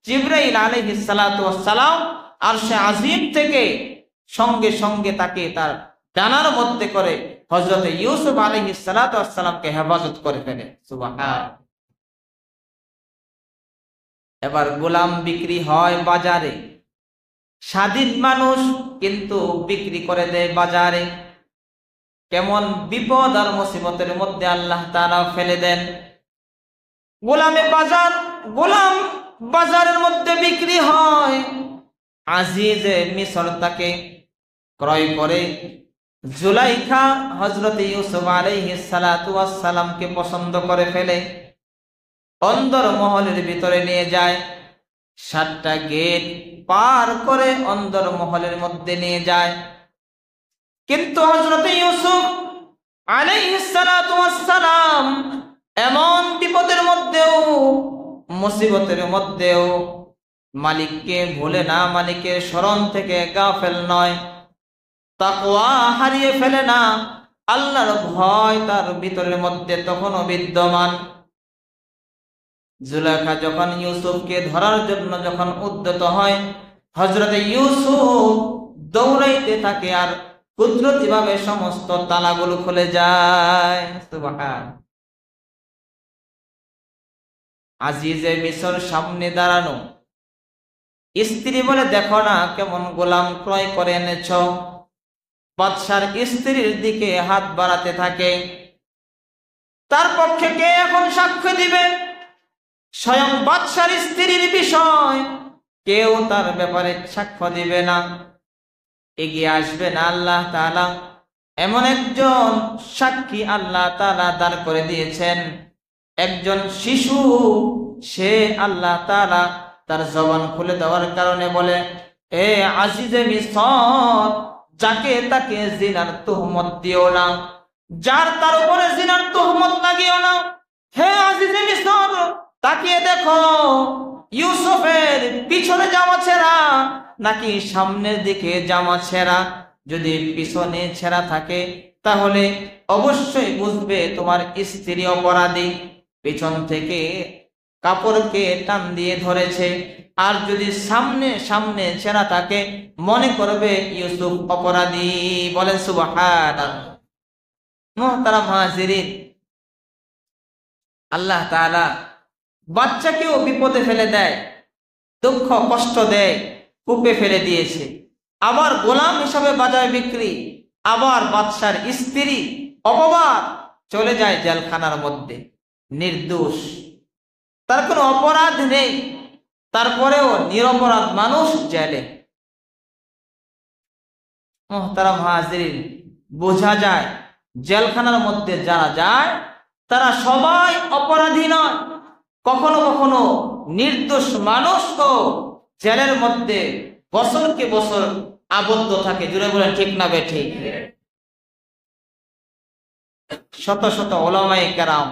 [SPEAKER 1] জিবরাইল আলাইহিস সালাতু ওয়াস সালাম আরশে আজিম থেকে সঙ্গে সঙ্গে তাকে তার ডানার মধ্যে করে হযরত ইউসুফ আলাইহিস সালাতু ওয়াস সালামকে হেফাজত করে ফেলে। সুবহান। এবার গোলাম বিক্রি হয় বাজারে, স্বাধীন মানুষ কিন্তু বিক্রি করে দেয় বাজারে। কেমন বিপদ আর মুসিবতের মধ্যে আল্লাহ তাআলা ফেলে দেন। গোলাম বাজারের মধ্যে বিক্রি হয়। আজিজে মিসর তাকে ক্রয় করে জুলাইখা হযরত ইউসুফ আলাইহিস সালাতু ওয়াস সালামকে পছন্দ করে ফেলে অন্দর মহলের ভিতরে নিয়ে যায়। 7টা গেট পার করে অন্দর মহলের মধ্যে নিয়ে যায়। কিন্তু হযরত ইউসুফ আলাইহিস সালাতু ওয়াস সালাম এমন বিপদের মধ্যেও, মুসিবতের মধ্যেও মালিককে ভুলে না, মালিকের স্মরণ থেকে গাফেল নয়, তাকওয়া হারিয়ে ফেলে না। আল্লাহর ভয় তার ভিতরের মধ্যে তখনও বিদ্যমান। জুলাইখা যখন ইউসুফকে ধরার জন্য যখন উদ্যত হয়, হযরত ইউসুফ দৌড়াইতে থাকে আর কুদরতিভাবে সমস্ত তালাগুলো খুলে যায়। সুবহান। আজিজে মিসর সামনে দাঁড়ানো। স্ত্রী বলে, দেখো না কেমন গোলাম ক্রয় করে এনেছ। বাদশার স্ত্রীর দিকে হাত বাড়াতে থাকে। তার পক্ষে কে এখন সাক্ষ্য দিবে? স্বয়ং বাদশার স্ত্রীর বিষয় কেউ তার ব্যাপারে সাক্ষ্য দিবে না, এগিয়ে আসবে না। আল্লাহ তাআলা এমন একজন সাক্ষী আল্লাহ তাআলা দাঁড় করে দিয়েছেন, একজন শিশু। সে আল্লাহ তাআলা তার জবান খুলে দেওয়ার কারণে বলে, এ আজিজে মিসর, যাকে তাকে জিনার তুহমত দিও না, যার তার উপরে জিনার তুহমত লাগিও না। হে আজিজে মিসর, তাকিয়ে দেখো ইউসুফের পিছনে জামা ছেঁড়া নাকি সামনের দিকে জামা ছেঁড়া। যদি পিছনে ছেঁড়া থাকে তাহলে অবশ্যই বুঝবে তোমার স্ত্রী অপরাধী, পিছন থেকে কাপড়কে টান দিয়ে ধরেছে। আর যদি সামনে সামনে ছেঁড়া থাকে মনে করবে ইউসুফ অপরাধী। বলেন সুবহানাল্লাহ। মুহতারাম হাজিরিন, আল্লাহ তাআলা বাচ্চাকেও বিপদে ফেলে দেয়, দুঃখ কষ্ট দেয়, কূপে ফেলে দিয়েছে। আবার গোলাম হিসাবে বাজারে বিক্রি, আবার বাদশার স্ত্রী অপবাদ, চলে যায় জেলখানার মধ্যে। নির্দোষ, তার কোনো অপরাধ নেই, তারপরেও নিরপরাধ মানুষ জেলে। মুহতারাম হাজিরিন, বোঝা যায় জেলখানার মধ্যে যারা যায় তারা সবাই অপরাধী নয়। কখনো কখনো নির্দোষ মানুষও জেলের মধ্যে বছরকে বছর আবদ্ধ থাকে। জুড়ে বলেন ঠিক না বেঠিক? শত শত উলামায়ে কেরাম,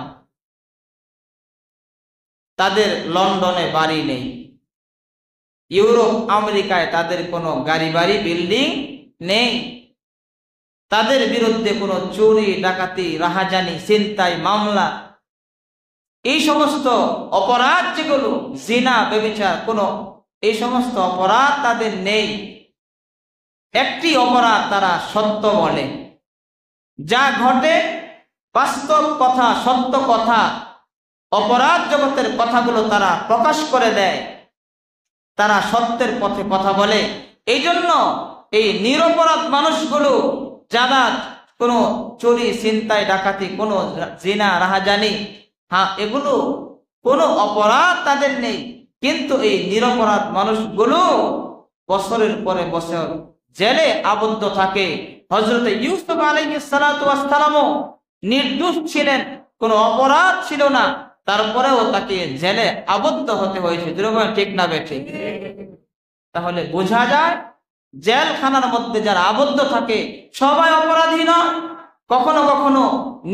[SPEAKER 1] তাদের লন্ডনে বাড়ি নেই, ইউরোপ আমেরিকায় তাদের কোনো গাড়ি বাড়ি বিল্ডিং নেই। তাদের বিরুদ্ধে কোনো চুরি, ডাকাতি, রাহাজানি, ছিনতাই, মামলা, এই সমস্ত অপরাধ যেগুলো, জিনা, ব্যভিচার, এই সমস্ত অপরাধ তাদের নেই। একটি অপরাধ তারা সত্য বলে, যা ঘটে বাস্তব কথা, সত্য কথা, অপরাধ জগতের কথাগুলো তারা প্রকাশ করে দেয়। তারা সত্যের পথে কথা বলে। এই জন্য এই নিরপরাধ মানুষগুলো যারা কোনো চুরি, ছিনতাই, ডাকাতি, কোনো জিনা, রাহাজানি, এগুলো কোনো অপরাধ তাদের নেই, কিন্তু এই নিরপরাধ মানুষগুলো বছরের পরে বছর জেলে আবদ্ধ থাকে। হযরত ইউসুফ আলাইহিস সালাতু ওয়াস সালামও নির্দোষ ছিলেন, কোনো অপরাধ ছিল না, তারপরেও তাকে জেলে আবদ্ধ হতে হয়েছে। যেরকম ঠিক না বেঠিক? তাহলে বোঝা যায় জেলখানার মধ্যে যারা আবদ্ধ থাকে সবাই অপরাধী নয়। কখনো কখনো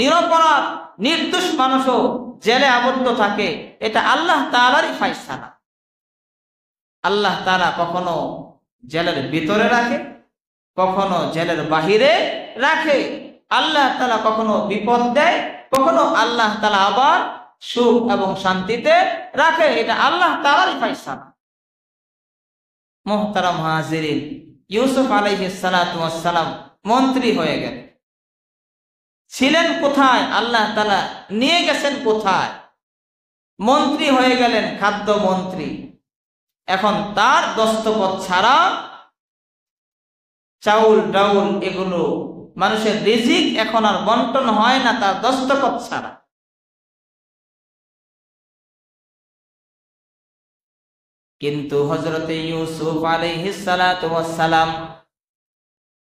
[SPEAKER 1] নিরপরাধ নির্দোষ মানুষও জেলে আবদ্ধ থাকে। এটা আল্লাহ তাআলারই ফায়সালা। আল্লাহ তাআলা কখনো জেলের ভিতরে রাখে, কখনো জেলের বাহিরে রাখে। আল্লাহ তাআলা কখনো বিপদ দেয়, কখনো আল্লাহ তাআলা আবার সুখ এবং শান্তিতে রাখে। এটা আল্লাহ তাআলারই ফায়সালা। মুহতারাম হাজিরিন, ইউসুফ আলাইহিস সালাতু ওয়াস সালাম মন্ত্রী হয়ে গেলেন। ছিলেন কোথায়? আল্লাহ তাআলা নিয়ে গেছেন কোথায়? মন্ত্রী হয়ে গেলেন, খাদ্য মন্ত্রী। এখন তার দস্তখত ছাড়া চাউল ডাউল এগুলো মানুষের রিজিক এখন আর বন্টন হয় না তার দস্তখত ছাড়া। কিন্তু হযরতে ইউসুফ আলাইহিস সালাতু ওয়াস সালাম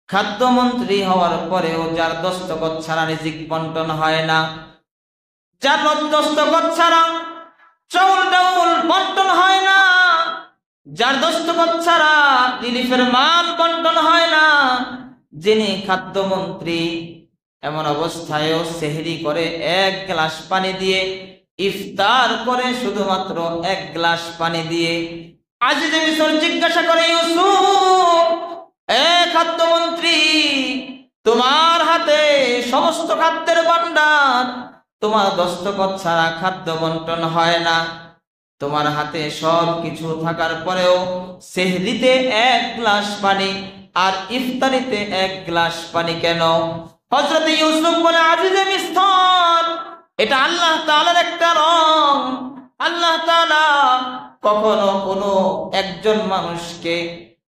[SPEAKER 1] খাদ্যমন্ত্রী হওয়ার পরেও যার দস্তখত ছাড়া রিজিক বন্টন হয় না, যার দস্তখত ছাড়া চাউল ডাউল বন্টন হয় না, যার দস্তখত ছাড়া রিলিফের মাল বন্টন হয় না, যিনি খাদ্যমন্ত্রী, এমন অবস্থায়ও সেহরি করে 1 গ্লাস পানি দিয়ে, ইফতার করে শুধুমাত্র 1 গ্লাস পানি দিয়ে। আজিজে মিসর জিজ্ঞাসা করে, ইউসুফ, খাদ্যমন্ত্রী, তোমার হাতে সমস্ত খাদ্যের ভান্ডার, তোমার দস্তখত ছাড়া খাদ্য বন্টন হয় না, তোমার হাতে সব কিছু থাকার পরেও সেহরিতে 1 গ্লাস পানি আর ইফতারিতে 1 গ্লাস পানি কেন? হযরত ইউসুফ বলে, আজিজে মিসর, এটা আল্লাহ তাআলার একটা রং। আল্লাহ তাআলা কখনো কোনো একজন মানুষকে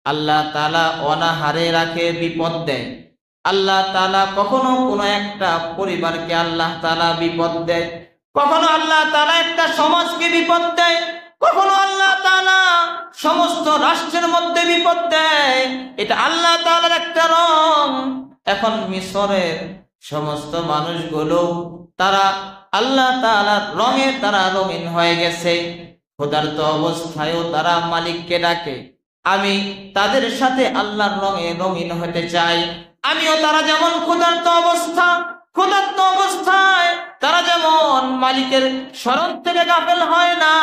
[SPEAKER 1] আল্লাহ তাআলা অনাহারে রাখে, বিপদ দেয়। আল্লাহ তাআলা কখনো কোনো একটা পরিবারকে আল্লাহ তাআলা বিপদ দেয়, কখনো আল্লাহ তাআলা একটা সমাজকে বিপদ দেয়, কখনো আল্লাহ তাআলা সমস্ত রাষ্ট্রের মধ্যে বিপদ দেয়। এটা আল্লাহ তাআলার একটা রং। এখন মিশরের সমস্ত মানুষগুলো তারা আল্লাহ তাআলার রঙে তারা রঙিন হয়ে গেছে। ক্ষুধার্ত অবস্থায়ও তারা মালিককে ডাকে, আমি তাদের সাথে আল্লাহর রঙে রঙিন হতে চাই। আমিও তারা যেমন ক্ষুধার্ত অবস্থায় তারা যেমন মালিকের স্মরণ থেকে গাফেল হয় না,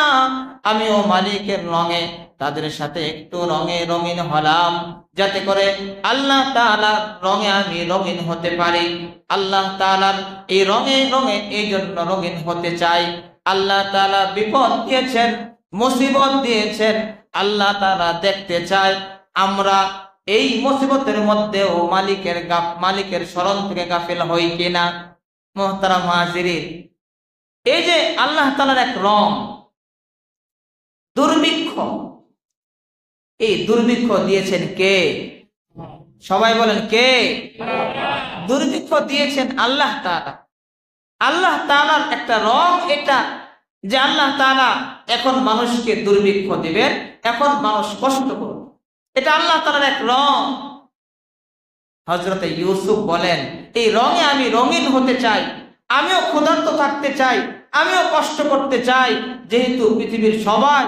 [SPEAKER 1] আমিও মালিকের রঙে তাদের সাথে একটু রঙে রঙিন হলাম, যাতে করে আল্লাহ তাআলার রঙে আমি রঙিন হতে পারি। আল্লাহ তাআলার এই রঙে রঙে এই জন্য রঙিন হতে চাই। আল্লাহ তাআলা বিপদ দিয়েছেন, মুসিবত দিয়েছেন, আল্লাহ তাআলা দেখতে চায় আমরা এই মুসিবতের মধ্যেও মালিকের স্মরণ থেকে গাফিল হই কিনা। মুহতারাম হাজিরিন, এই যে আল্লাহ তাআলার এক রং দুর্ভিক্ষ, এই দুর্ভিক্ষ দিয়েছেন কে? সবাই বলেন কে? দুর্ভিক্ষ দিয়েছেন আল্লাহ তাআলা। আল্লাহ তাআলার একটা রং এটা, যে আল্লাহ তাআলা এখন মানুষকে দুর্ভিক্ষ দিবেন, এখন মানুষ কষ্ট করবে, এটা আল্লাহ তাআলার এক রং। হযরত ইউসুফ বলেন, এই রঙে আমি রঙিন হতে চাই, আমিও ক্ষুধার্ত থাকতে চাই, আমিও কষ্ট করতে চাই। যেহেতু পৃথিবীর সবাই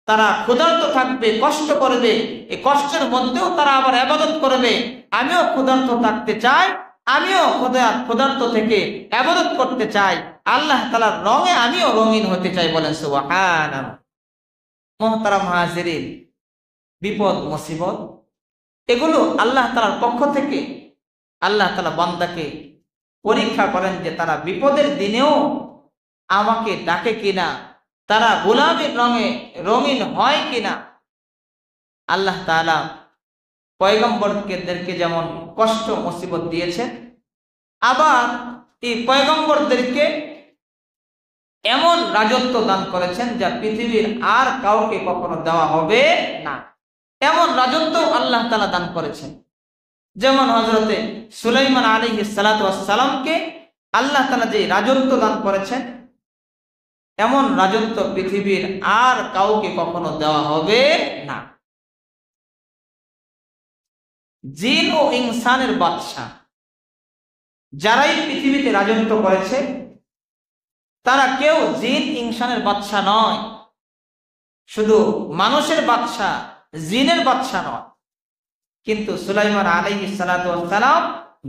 [SPEAKER 1] তারা ক্ষুধার্ত থাকবে, কষ্ট করবে, এই কষ্টের মধ্যেও তারা আবার ইবাদত করবে, আমিও ক্ষুধার্ত থাকতে চাই, আমিও ক্ষুধার্ত থেকে ইবাদত করতে চাই। আল্লাহ তাআলার রঙে আমিও রঙিন হতে চাই। বলেন সুবহানাল্লাহ। মুহতারাম হাজিরিন, বিপদ মুসিবত এগুলো আল্লাহ তাআলার পক্ষ থেকে আল্লাহ তাআলা বান্দাকে পরীক্ষা করেন যে তারা বিপদের দিনেও আমাকে ডাকে কিনা, তারা গোলাপের রঙে রঙিন হয় কিনা। আল্লাহ তাআলা পয়গম্বরদেরকে যেমন কষ্ট মুসিবত দিয়েছেন, আবার এই পয়গম্বরদেরকে এমন রাজত্ব দান করেছেন যা পৃথিবীর আর কাউকে কখনো দেওয়া হবে না। এমন রাজত্ব আল্লাহ তাআলা দান করেছেন। যেমন হযরতে সুলাইমান আলাইহিস সালাতু ওয়াস সালামকে আল্লাহ তাআলা যে রাজত্ব দান করেছেন, এমন রাজত্ব পৃথিবীর আর কাউকে কখনো দেওয়া হবে না। জিন ও ইনসানের বাদশা যারাই পৃথিবীতে রাজত্ব করেছে, তারা কেউ জিন ইনসানের বাদশা নয়, শুধু মানুষের বাদশা, জিনের বাদশা নয়। কিন্তু সুলাইমান আলাইহিস সালাতু ওয়াস সালাম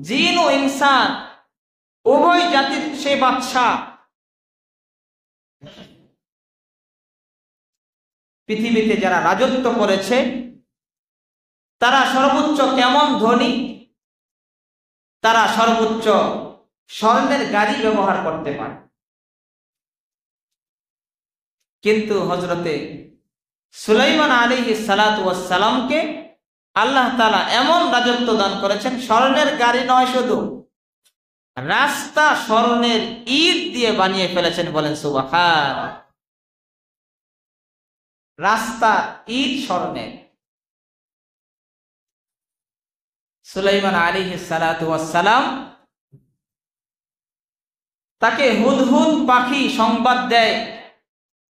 [SPEAKER 1] জিন ও ইনসান উভয় জাতির সে বাদশা। পৃথিবীতে যারা রাজত্ব করেছে তারা সর্বোচ্চ কেমন ধনী, তারা সর্বোচ্চ স্বর্ণের গাড়ি ব্যবহার করতে পারে। কিন্তু হযরতে সুলাইমান আলাইহিস সালাতু ওয়াস সালামকে আল্লাহ তাআলা এমন রাজত্ব দান করেছেন, স্বর্ণের গাড়ি নয়, শুধু রাস্তা স্বর্ণের ইট দিয়ে বানিয়ে ফেলেছেন। বলেন সুবহানাল্লাহ। রাস্তা ইট স্বর্ণের। সুলাইমান আলাইহিস সালাতু ওয়াস সালাম তাকে হুদহুদ পাখি সংবাদ দেয়,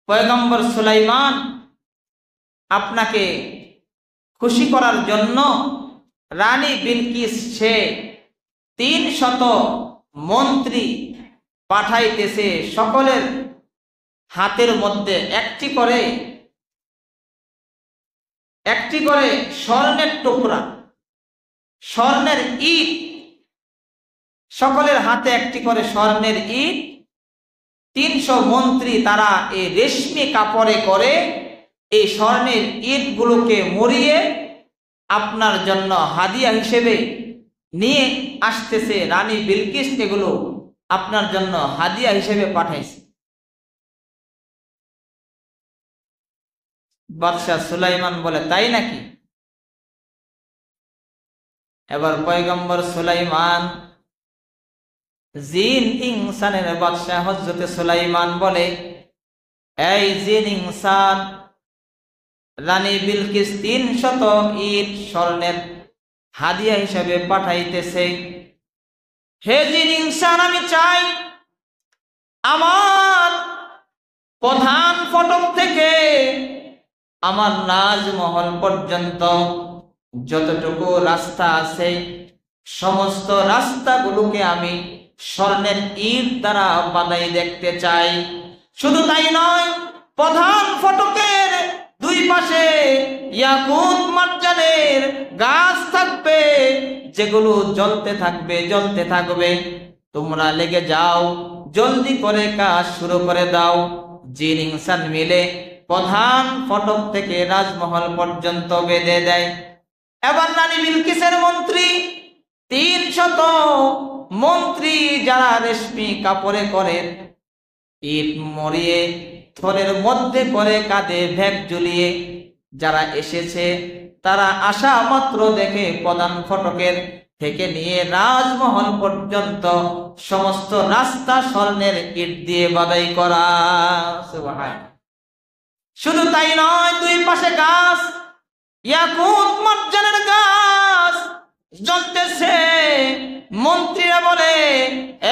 [SPEAKER 1] পয়গম্বর সুলাইমান, আপনাকে খুশি করার জন্য রানী বিলকিস সে 300 মন্ত্রী পাঠাইতেছে, সকলের হাতের মধ্যে একটি করে স্বর্ণের টুকরা, স্বর্ণের ইট, সকলের হাতে একটি করে স্বর্ণের ইট। 300 মন্ত্রী তারা এই রেশমি কাপড়ে করে এই স্বর্ণের ইটগুলোকে মরিয়ে আপনার জন্য হাদিয়া হিসেবে নিয়ে আসতেছে। রানী বিলকিস এগুলো আপনার জন্য হাদিয়া হিসেবে পাঠাইছে। বাদশাহ সুলাইমান বলে, তাই নাকি? এবার পয়গম্বর সুলাইমান, জিন ইনসানের বাদশাহ হযরতে সুলাইমান বলে, এই জিন ইনসান, রানী বিলকিস 300 ইট স্বর্ণের হাদিয়া হিসেবে পাঠাইতেছে। হে জিন ইনসান, আমি চাই আমার প্রধান ফটক থেকে আমার রাজমহল পর্যন্ত যতটুকু রাস্তা আছে, সমস্ত রাস্তাগুলোকে আমি স্বর্ণের ইট দ্বারা বাঁধাই দেখতে চাই। শুধু তাই নয়, প্রধান ফটকের দুই পাশে ইয়াকুত মারজানের গাছ থাকবে, যেগুলো জ্বলতে থাকবে। তোমরা লেগে যাও, জলদি করে কাজ শুরু করে দাও। জিন ইনসান মিলে প্রধান ফটক থেকে রাজমহল পর্যন্ত বেঁধে দেয়। এবার রানী বিলকিসের মন্ত্রী 300 মন্ত্রী যারা রেশমি কাপড়ে করে ইট মরিয়ে থরের মধ্যে করে কাঁধে ব্যাগ ঝুলিয়ে যারা এসেছে, তারা আসা মাত্র দেখে প্রধান ফটকের থেকে নিয়ে রাজমহল পর্যন্ত সমস্ত রাস্তা স্বর্ণের ইট দিয়ে বাঁধাই করা। সুবহানাল্লাহ। শুধু তাই নয়, দুই পাশে গাছ, ইয়াকুত মারজানের গাছ জ্বলতেছে। মন্ত্রীরা বলে,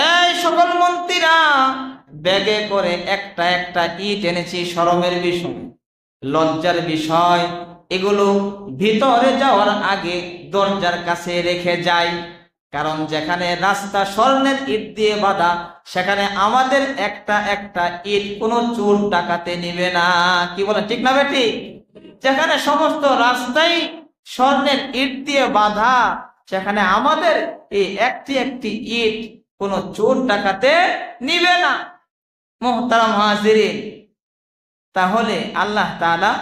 [SPEAKER 1] এই সকল মন্ত্রীরা, ব্যাগে করে একটা একটা ইট এনেছি, শরমের বিষয়, লজ্জার বিষয়, এগুলো ভিতরে যাওয়ার আগে দরজার কাছে রেখে যাই। কারণ যেখানে রাস্তা স্বর্ণের ইট দিয়ে বাঁধা, সেখানে আমাদের একটা একটা ইট কোনো চোর ডাকাতে নিবে না। কি বলে, ঠিক না বেটি? যেখানে সমস্ত রাস্তাই স্বর্ণের ইট দিয়ে বাঁধা, সেখানে আমাদের এই একটি একটি ইট কোনো চোর ডাকাতে নিবে না। মুহতারাম হাজিরিন, তাহলে আল্লাহ তাআলা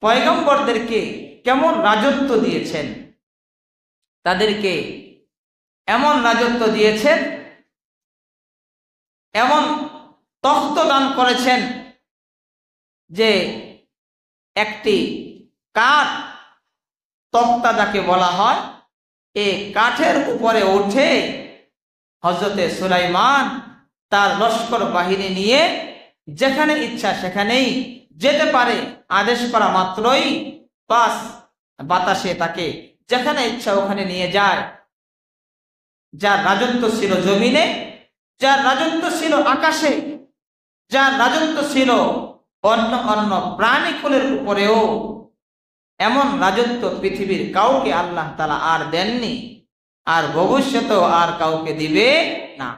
[SPEAKER 1] পয়গম্বরদেরকে কেমন রাজত্ব দিয়েছেন, তাদেরকে এমন রাজত্ব দিয়েছেন, এমন তখ্ত দান করেছেন যে একটি কাঠ তক্তা যাকে বলা হয়, এই কাঠের উপরে উঠে হযরতে সুলাইমান তার লস্কর বাহিনী নিয়ে যেখানে ইচ্ছা সেখানেই যেতে পারে। আদেশ করা মাত্রই বাস বাতাসে তাকে যেখানে ইচ্ছা ওখানে নিয়ে যায়। যার রাজত্ব ছিল জমিনে, যার রাজত্ব ছিল আকাশে, যার রাজত্ব ছিল অন্য অন্য প্রাণীকুলের উপরেও, এমন রাজত্ব পৃথিবীর কাউকে আল্লাহ তাআলা আর দেননি, আর ভবিষ্যতেও আর কাউকে দিবে না।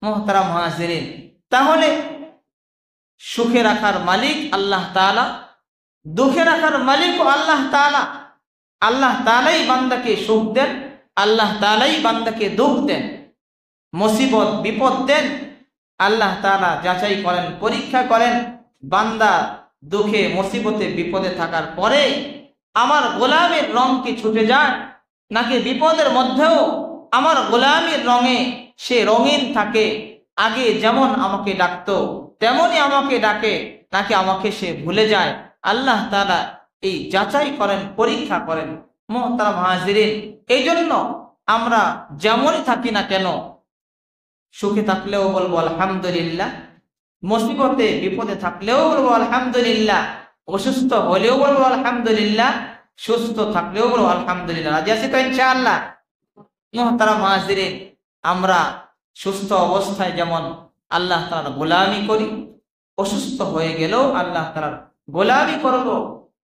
[SPEAKER 1] মুহতারাম হাজিরিন, তাহলে সুখে রাখার মালিক আল্লাহ তাআলা, দুঃখে রাখার মালিক আল্লাহ তাআলা। আল্লাহ তাআলাই বান্দাকে সুখ দেন, আল্লাহ তাআলাই বান্দাকে দুঃখ দেন, মুসিবত বিপদ দেন। আল্লাহ তাআলা যাচাই করেন, পরীক্ষা করেন। বান্দা দুঃখে মুসিবতে বিপদে থাকার পরে আমার গোলামের রং কি ছুটে যায়, নাকি বিপদের মধ্যেও আমার গোলামের রঙে সে রঙিন থাকে, আগে যেমন আমাকে ডাকতো তেমনই আমাকে ডাকে, নাকি আমাকে সে ভুলে যায়। আল্লাহ তাআলা এই যাচাই করেন, পরীক্ষা করেন। মুহতারাম হাজিরিন, এই জন্য আমরা যেমনই থাকি না কেন, সুখে থাকলেও বলবো আলহামদুলিল্লাহ, মুসিবতে বিপদে থাকলেও বলবো আলহামদুলিল্লাহ, অসুস্থ হলেও বলবো আলহামদুলিল্লাহ, সুস্থ থাকলেও বলবো আলহামদুলিল্লাহ। রাজি আছি তো ইনশাআল্লাহ? মুহতারাম হাজিরিন, আমরা সুস্থ অবস্থায় যেমন আল্লাহ তাআলার গোলামি করি, অসুস্থ হয়ে গেলেও আল্লাহ তাআলার গোলামি করব।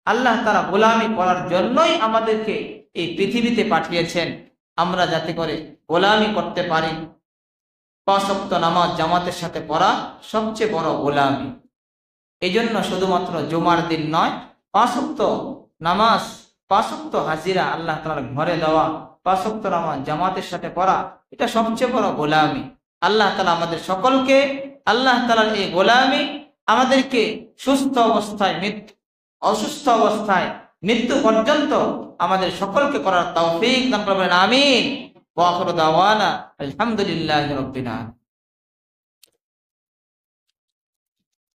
[SPEAKER 1] আল্লাহ তাআলা গোলামি করার জন্যই আমাদেরকে এই পৃথিবীতে পাঠিয়েছেন, আমরা যাতে করে গোলামি করতে পারি। 5 ওয়াক্ত নামাজ জামাতের সাথে পড়া সবচেয়ে বড় গোলামি। এই জন্য শুধুমাত্র জুমার দিন নয়, 5 ওয়াক্ত নামাজ, 5 ওয়াক্ত হাজিরা আল্লাহ তাআলার ঘরে দেওয়া, 5 ওয়াক্ত নামাজ জামাতের সাথে পড়া, এটা সবচেয়ে বড় গোলামি। আল্লাহ তাআলা আমাদের সকলকে আল্লাহ তাআলার এই গোলামি আমাদেরকে সুস্থ অবস্থায়, অসুস্থ অবস্থায়, মৃত্যু পর্যন্ত আমাদের সকলকে করার তৌফিক দান করবেন। আমিন। ওয়া আখিরু দাওয়ানা আলহামদুলিল্লাহি রাব্বিল আলামিন।